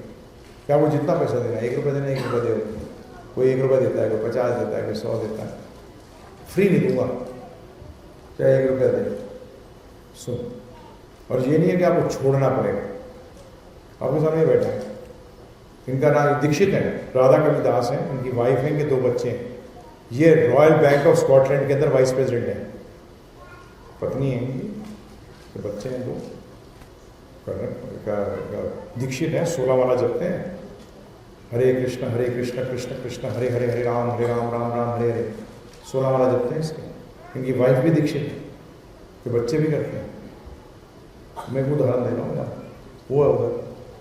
क्या वो जितना पैसा देना, 1 रुपये देना, 1 रुपये दे, कोई 1 रुपये देता है, कोई 50 देता है, कोई 100 देता है, फ्री नहीं दूंगा, चाहे 1 रुपया दे। सुन, और ये नहीं है कि आपको छोड़ना पड़ेगा। आपके सामने बैठा है, इनका नाम दीक्षित है, राधा कवि दास हैं, उनकी वाइफ है, इनके 2 बच्चे हैं। ये रॉयल बैंक ऑफ स्कॉटलैंड के अंदर वाइस प्रेसिडेंट है, पत्नी है इनकी, तो बच्चे हैं 2। दीक्षित है, 16 माला जपते हैं, हरे कृष्ण कृष्ण कृष्ण हरे हरे, हरे राम राम राम हरे हरे, 16 माला जपते हैं इसके। इनकी वाइफ भी दीक्षित है, तो बच्चे भी करते हैं। मैं वो उदाहरण दे रहा हूँ, वो है उधर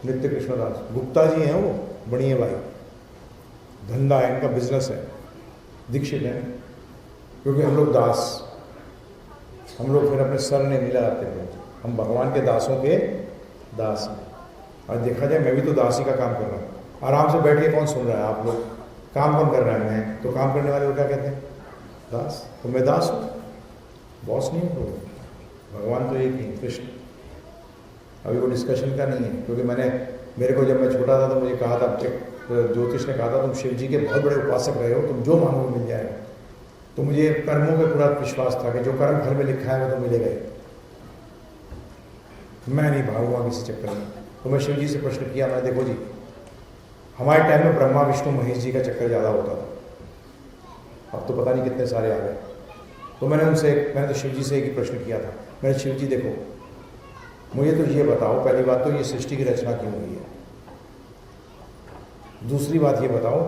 नित्य कृष्णदास गुप्ता जी हैं, वो बड़ी है भाई, धंधा है इनका, बिजनेस है, दीक्षित है। क्योंकि हम लोग दास, हम लोग फिर अपने सर ने मिला आते थे, हम भगवान के दासों के दास हैं। और देखा जाए मैं भी तो दासी का काम कर रहा हूँ, आराम से बैठ के कौन सुन रहा है? आप लोग। काम कौन कर रहा है? मैं। तो काम करने वाले को क्या कहते हैं? दास। तो मैं दास हूँ, बॉस नहीं हूँ। भगवान तो एक ही कृष्ण। अभी वो डिस्कशन का नहीं है, क्योंकि मेरे को जब मैं छोटा था तो मुझे कहा था, ज्योतिष ने कहा था तुम शिव जी के बहुत बड़े उपासक रहे हो, तुम जो मांगो मिल जाएगा। तो मुझे कर्मों पे पूरा विश्वास था कि जो कर्म घर में लिखा है वो तो मिलेगा ही। मैं नहीं भागूंगा किसी चक्कर में। तो मैं शिव जी से प्रश्न किया, मैं देखो जी हमारे टाइम में ब्रह्मा विष्णु महेश जी का चक्कर ज़्यादा होता था, अब तो पता नहीं कितने सारे आ गए। तो मैंने तो शिव जी से एक ही प्रश्न किया था, मैंने शिव जी देखो मुझे तो ये बताओ, पहली बात तो ये सृष्टि की रचना क्यों हुई है, दूसरी बात ये बताओ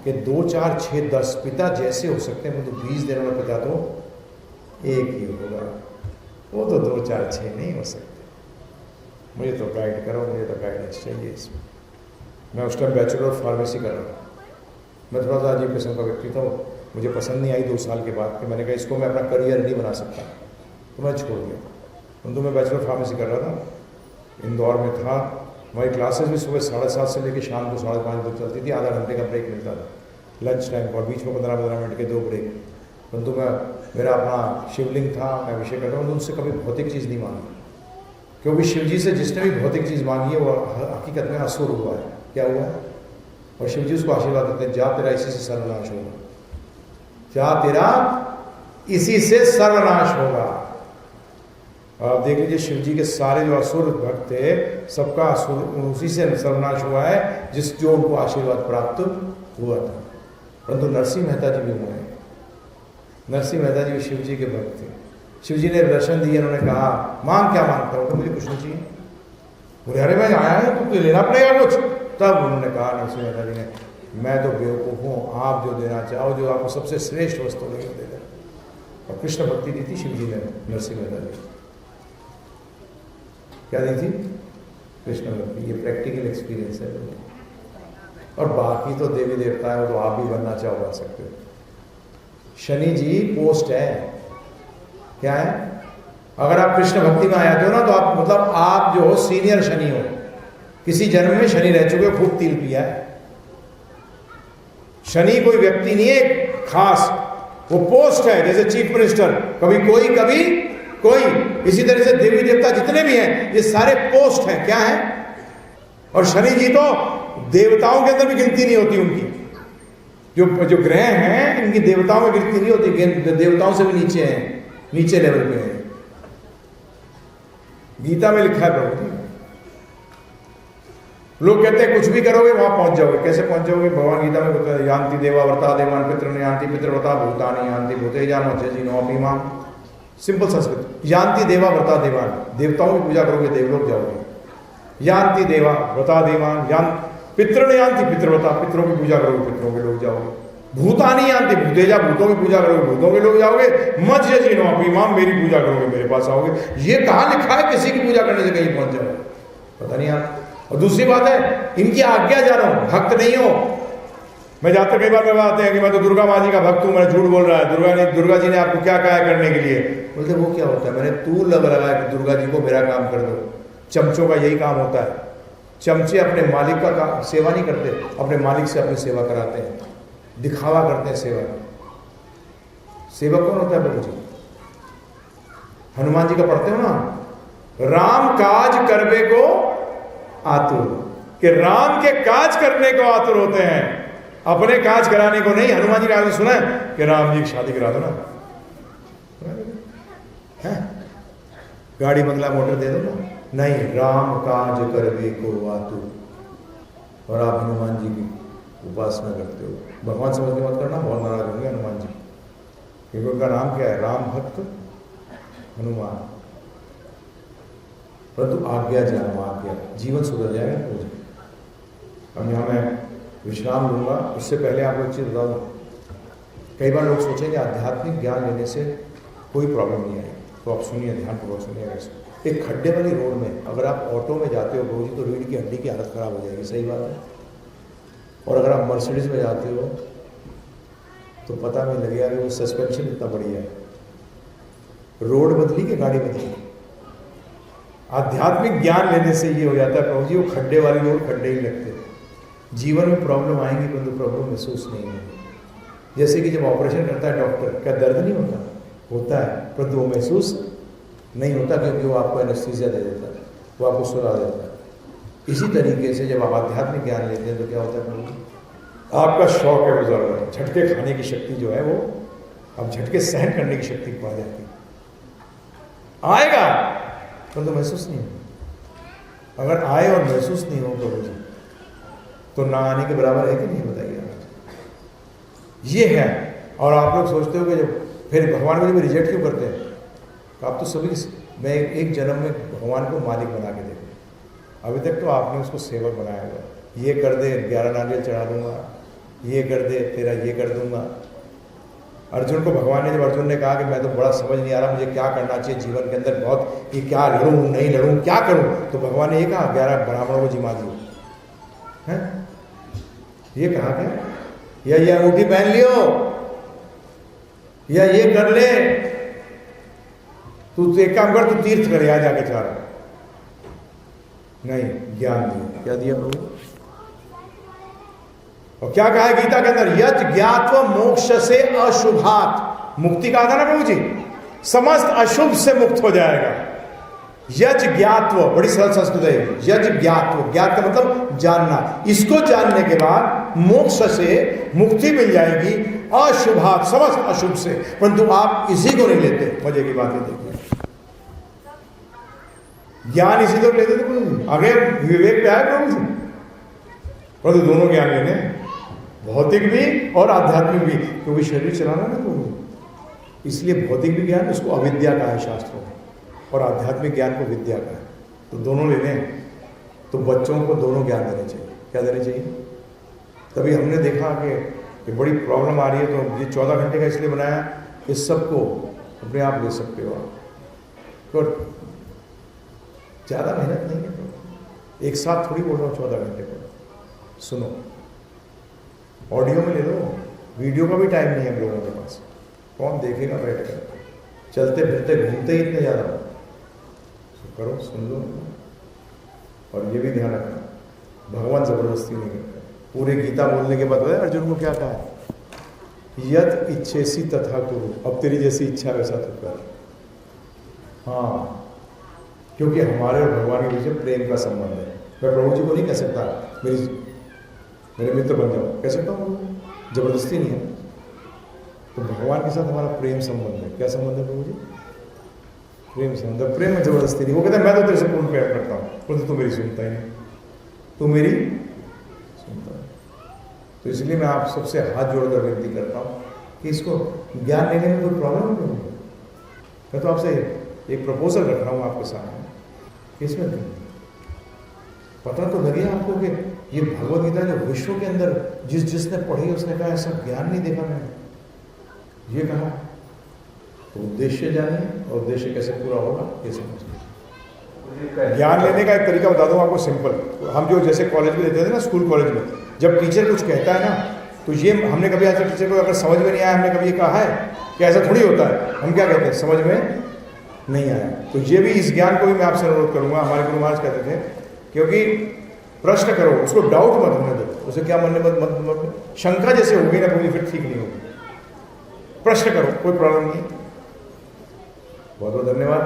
कि 2 4 6 10 पिता जैसे हो सकते हैं, तो 20 देने वाला पिता तो एक ही होगा, वो तो 2 4 6 नहीं हो सकते। मुझे तो गाइड करो, मुझे तो गाइडेंस चाहिए इसमें। मैं उस टाइम बैचलर ऑफ फार्मेसी कर रहा था, मैं थोड़ा सा अजीब किस्म का व्यक्ति था, मुझे पसंद नहीं आई 2 साल के बाद कि मैंने कहा इसको मैं अपना करियर नहीं बना सकता, तो मैं छोड़ दिया। तो मैं बैचलर फार्मेसी कर रहा था, इंदौर में था, हमारी क्लासेस भी सुबह 7:30 से लेकर शाम को 5:30 तक चलती थी, आधा घंटे का ब्रेक मिलता था लंच टाइम, और बीच में 15-15 मिनट के 2 ब्रेक। परंतु मेरा अपना शिवलिंग था, मैं अभिषेक करता हूँ, उनसे कभी भौतिक चीज़ नहीं मांगी, क्योंकि शिव जी से जिसने भी भौतिक चीज़ मांगी है वो हकीकत में असुर हुआ है। क्या हुआ है? और शिव जी उसको आशीर्वाद देते हैं, जा तेरा इसी से सर्वनाश होगा, जा तेरा इसी से सर्वनाश होगा। आप देख लीजिए शिव जी के सारे जो असुर भक्त थे, सबका असुर उसी से सर्वनाश हुआ है जो उनको आशीर्वाद प्राप्त हुआ था। परंतु नरसिंह मेहता जी भी हुए हैं, नरसिंह मेहता जी भी शिव जी के भक्त थे। शिव जी ने दर्शन दिए, उन्होंने कहा मांग क्या मांगता हो, तो मुझे कुछ नहीं चाहिए। बोले अरे मैं आया है तो लेना पड़ेगा कुछ। तब उन्होंने कहा नरसिंह मेहता जी ने, मैं तो बेवकूफ़ हूँ, आप जो देना चाहो, जो आपको सबसे श्रेष्ठ वस्तु लगे दे दें। और कृष्ण भक्ति दी थी शिव जी ने नरसिंह मेहता जी, क्या दी थी? कृष्ण भक्ति। ये प्रैक्टिकल एक्सपीरियंस है। और बाकी तो देवी देवता है, वो तो आप भी बनना चाहो बन सकते हो। शनि जी पोस्ट है, क्या है? अगर आप कृष्ण भक्ति में आ जाते हो ना, तो आप मतलब आप जो हो सीनियर शनि हो, किसी जन्म में शनि रह चुके हो, खूब तिल पिया है। शनि कोई व्यक्ति नहीं है खास, वो पोस्ट है, जैसे चीफ मिनिस्टर, कभी कोई। इसी तरह से देवी देवता जितने भी हैं ये सारे पोस्ट हैं, क्या है? और शनि जी तो देवताओं के अंदर भी गिनती नहीं होती उनकी, जो ग्रह हैं इनकी देवताओं में गिनती नहीं होती, देवताओं से भी नीचे हैं, नीचे लेवल पे हैं। गीता में लिखा है प्रभु जी, लोग कहते हैं कुछ भी करोगे वहां पहुंच जाओगे। कैसे पहुंच जाओगे? भगवान गीता में बताया, यान्ति देवा व्रता देवान पितृ यान्ति पितृव्रता भूतानि यान्ति भूतेजा मज्जजिनो अपीमां। सिंपल संस्कृत, यान्ति देवा व्रता देवान, देवताओं की पूजा करोगे देवलोक जाओगे। यान्ति देवा व्रता देवान, पितृ यान्ति पितृव्रता, पितरों की पूजा करोगे पितरों के लोग जाओगे। भूतानि यान्ति भूतेजा, भूतों की पूजा करोगे भूतों के लोग जाओगे। मज्जजिनो अपीमां, मेरी पूजा करोगे मेरे पास आओगे। ये कहाँ लिखा है किसी की पूजा करने से कहीं पहुंच जाओ? पता नहीं आप। और दूसरी बात है, इनकी आज्ञा जानो, भक्त नहीं हो। मैं जाते कई बार आते हैं कि मैं तो दुर्गा माँ जी का भक्त हूँ, मैं झूठ बोल रहा है, दुर्गा जी ने आपको क्या कहा है करने के लिए? बोलते वो क्या होता है? मैंने तू लगाया कि दुर्गा जी को मेरा काम कर दो। चमचों का यही काम होता है, चमचे अपने मालिक का काम सेवा नहीं करते, अपने मालिक से अपनी सेवा कराते हैं, दिखावा करते हैं सेवा। सेवक कौन होता है? प्रभु जी। हनुमान जी का पढ़ते हो ना, राम काज करवे को आतुर, कि राम के काज करने को आतुर होते हैं, अपने काज कराने को नहीं। हनुमान जी ने आपने सुना है कि राम जी की शादी करा दो ना, है? गाड़ी बंगला मोटर दे दो ना, नहीं, राम काज करवे को आतुर। और आप हनुमान जी की उपासना करते हो। भगवान समझ के मत करना, बहुत नाराज होंगे हनुमान जी, क्योंकि उनका नाम क्या है? राम भक्त हनुमान। परंतु आज्ञा जानो, आज्ञा, जीवन सुधर जाएगा मुझे। अब यहाँ मैं विश्राम लूंगा, उससे पहले आपको एक चीज़ बता दूँ। कई बार लोग सोचेंगे आध्यात्मिक ज्ञान लेने से कोई प्रॉब्लम नहीं आएगी, तो आप सुनिए, ध्यानपूर्वक सुनिएगा इसको। एक खड्डे वाली रोड में अगर आप ऑटो में जाते हो प्रभु जी, तो रीढ़ की हड्डी की हालत खराब हो जाएगी, सही बात है। और अगर आप मर्सिडीज में जाते हो तो पता नहीं लगेगा कि वो सस्पेंशन इतना बढ़िया है। रोड बदली कि गाड़ी बदली? आध्यात्मिक ज्ञान लेने से ये हो जाता है प्रभु जी, वो खड्डे वाली रोड खड्डे ही लगते हैं। जीवन में प्रॉब्लम आएंगी परंतु प्रॉब्लम महसूस नहीं होगी। जैसे कि जब ऑपरेशन करता है डॉक्टर, क्या दर्द नहीं होता? होता है, परंतु वो महसूस नहीं होता, क्योंकि वो आपको एनेस्थीसिया दे देता है, वो आपको सुला देता है। इसी तरीके से जब आप आध्यात्मिक ज्ञान लेते हैं तो क्या होता है प्रभु जी, आपका शौक है गुजर, झटके खाने की शक्ति जो है वो, अब झटके सहन करने की शक्ति पा जाती है, आएगा परंतु महसूस नहीं होगा। अगर आए और महसूस नहीं हो प्रभु जी, तो ना आने के बराबर है कि नहीं, बताइए आप। ये है। और आप लोग सोचते हो कि जब फिर भगवान को जब रिजेक्ट क्यों करते हैं, तो आप तो सभी, मैं एक जन्म में भगवान को मालिक बना के देखो। अभी तक तो आपने उसको सेवक बनाया हुआ, ये कर दे 11 नारियल चढ़ा दूंगा, ये कर दे तेरा ये कर दूंगा। अर्जुन को भगवान ने, जब अर्जुन ने कहा कि मैं तो बड़ा समझ नहीं आ रहा मुझे क्या करना चाहिए जीवन के अंदर, बहुत कि क्या लड़ूं नहीं लड़ूं क्या करूं, तो भगवान ने ये कहा 11 ब्राह्मणों को जिमा दियो हैं, ये कहा क्या, या ये अंगूठी पहन लियो, या ये कर ले, तू एक काम कर, तू तीर्थ कर यहाँ जाके चार। नहीं, ज्ञान दिया। क्या दिया प्रभु? और क्या कहा है गीता के अंदर, यज्ञ ज्ञात्व मोक्ष से अशुभात। मुक्ति कहा था ना प्रभु जी, समस्त अशुभ से मुक्त हो जाएगा। यज्ञ ज्ञात्व, बड़ी सरल संस्कृत है। यज्ञ ज्ञात्व, ज्ञात का मतलब जानना, इसको जानने के बाद मोक्ष से मुक्ति मिल जाएगी, अशुभात, समस्त अशुभ से। परंतु आप इसी को नहीं लेते। मजे की बात है, देखिए ज्ञान इसी को लेते थे प्रभु जी, आगे विवेक पे आए प्रभु जी, परंतु दोनों ज्ञान लेने, भौतिक भी और आध्यात्मिक भी, क्योंकि शरीर चलाना ना प्रभु, इसलिए भौतिक भी ज्ञान उसको अविद्या का है शास्त्रों में, और आध्यात्मिक ज्ञान को विद्या का है। तो दोनों ले लें, तो बच्चों को दोनों ज्ञान देने चाहिए। क्या देने चाहिए? तभी हमने देखा कि बड़ी प्रॉब्लम आ रही है, तो ये 14 घंटे का इसलिए बनाया, इस सब को अपने आप ले सकते हो आप, तो ज़्यादा मेहनत नहीं है तो एक साथ थोड़ी बोल रहा हूँ 14 घंटे को। सुनो, ऑडियो में ले लो, वीडियो का भी टाइम नहीं है हम लोगों के पास, कौन देखेगा बैठ कर, चलते फिरते घूमते ही इतने ज़्यादा, करो सुन लो। और ये भी ध्यान रखना, भगवान जबरदस्ती नहीं करते। पूरे गीता बोलने के बाद अर्जुन को क्या कहा है, यत इच्छेसी तथा कुरु, अब तेरी जैसी इच्छा वैसा तो कर। हाँ, क्योंकि हमारे और भगवान के बीच प्रेम का संबंध है। मैं प्रभु जी को नहीं कह सकता मेरे मित्र बन जाओ, कह सकता हूँ, जबरदस्ती नहीं है। तो भगवान के साथ हमारा प्रेम संबंध है। क्या संबंध है प्रभु जी? प्रेम संबंध, प्रेम में जबरदस्ती नहीं। वो कहते हैं मैं तो तेरे से पूर्ण प्यार करता हूँ, परंतु तू मेरी सुनता ही नहीं, तू मेरी सुनता है। तो इसलिए मैं आप सबसे हाथ जोड़कर विनती करता हूँ कि इसको ज्ञान लेने में कोई प्रॉब्लम नहीं होगी। मैं तो आपसे एक प्रपोजल रख रहा हूँ आपके सामने, इसमें पता तो लगे आपको कि ये भगवद गीता जो विश्व के अंदर जिसने पढ़ी उसने कहा ऐसा ज्ञान नहीं देखा मैंने, ये कहा। तो उद्देश्य जानिए और उद्देश्य कैसे पूरा होगा ये समझिए। ज्ञान लेने का एक तरीका बता दूं आपको, सिंपल। हम जो जैसे कॉलेज में लेते थे ना, स्कूल कॉलेज में, जब टीचर कुछ कहता है ना, तो ये हमने कभी आज तक टीचर को अगर समझ में नहीं आया, हमने कभी ये कहा है कि ऐसा थोड़ी होता है, हम क्या कहते हैं, समझ में नहीं आया। तो ये भी, इस ज्ञान को भी मैं आपसे अनुरोध करूंगा, हमारे गुरु महाराज कहते थे, क्योंकि प्रश्न करो, उसको डाउट मत होने दो, उसे क्या मन में मत शंका जैसे होगी ना पूरी, फिर ठीक नहीं होगी। प्रश्न करो, कोई प्रॉब्लम नहीं। बहुत बहुत धन्यवाद।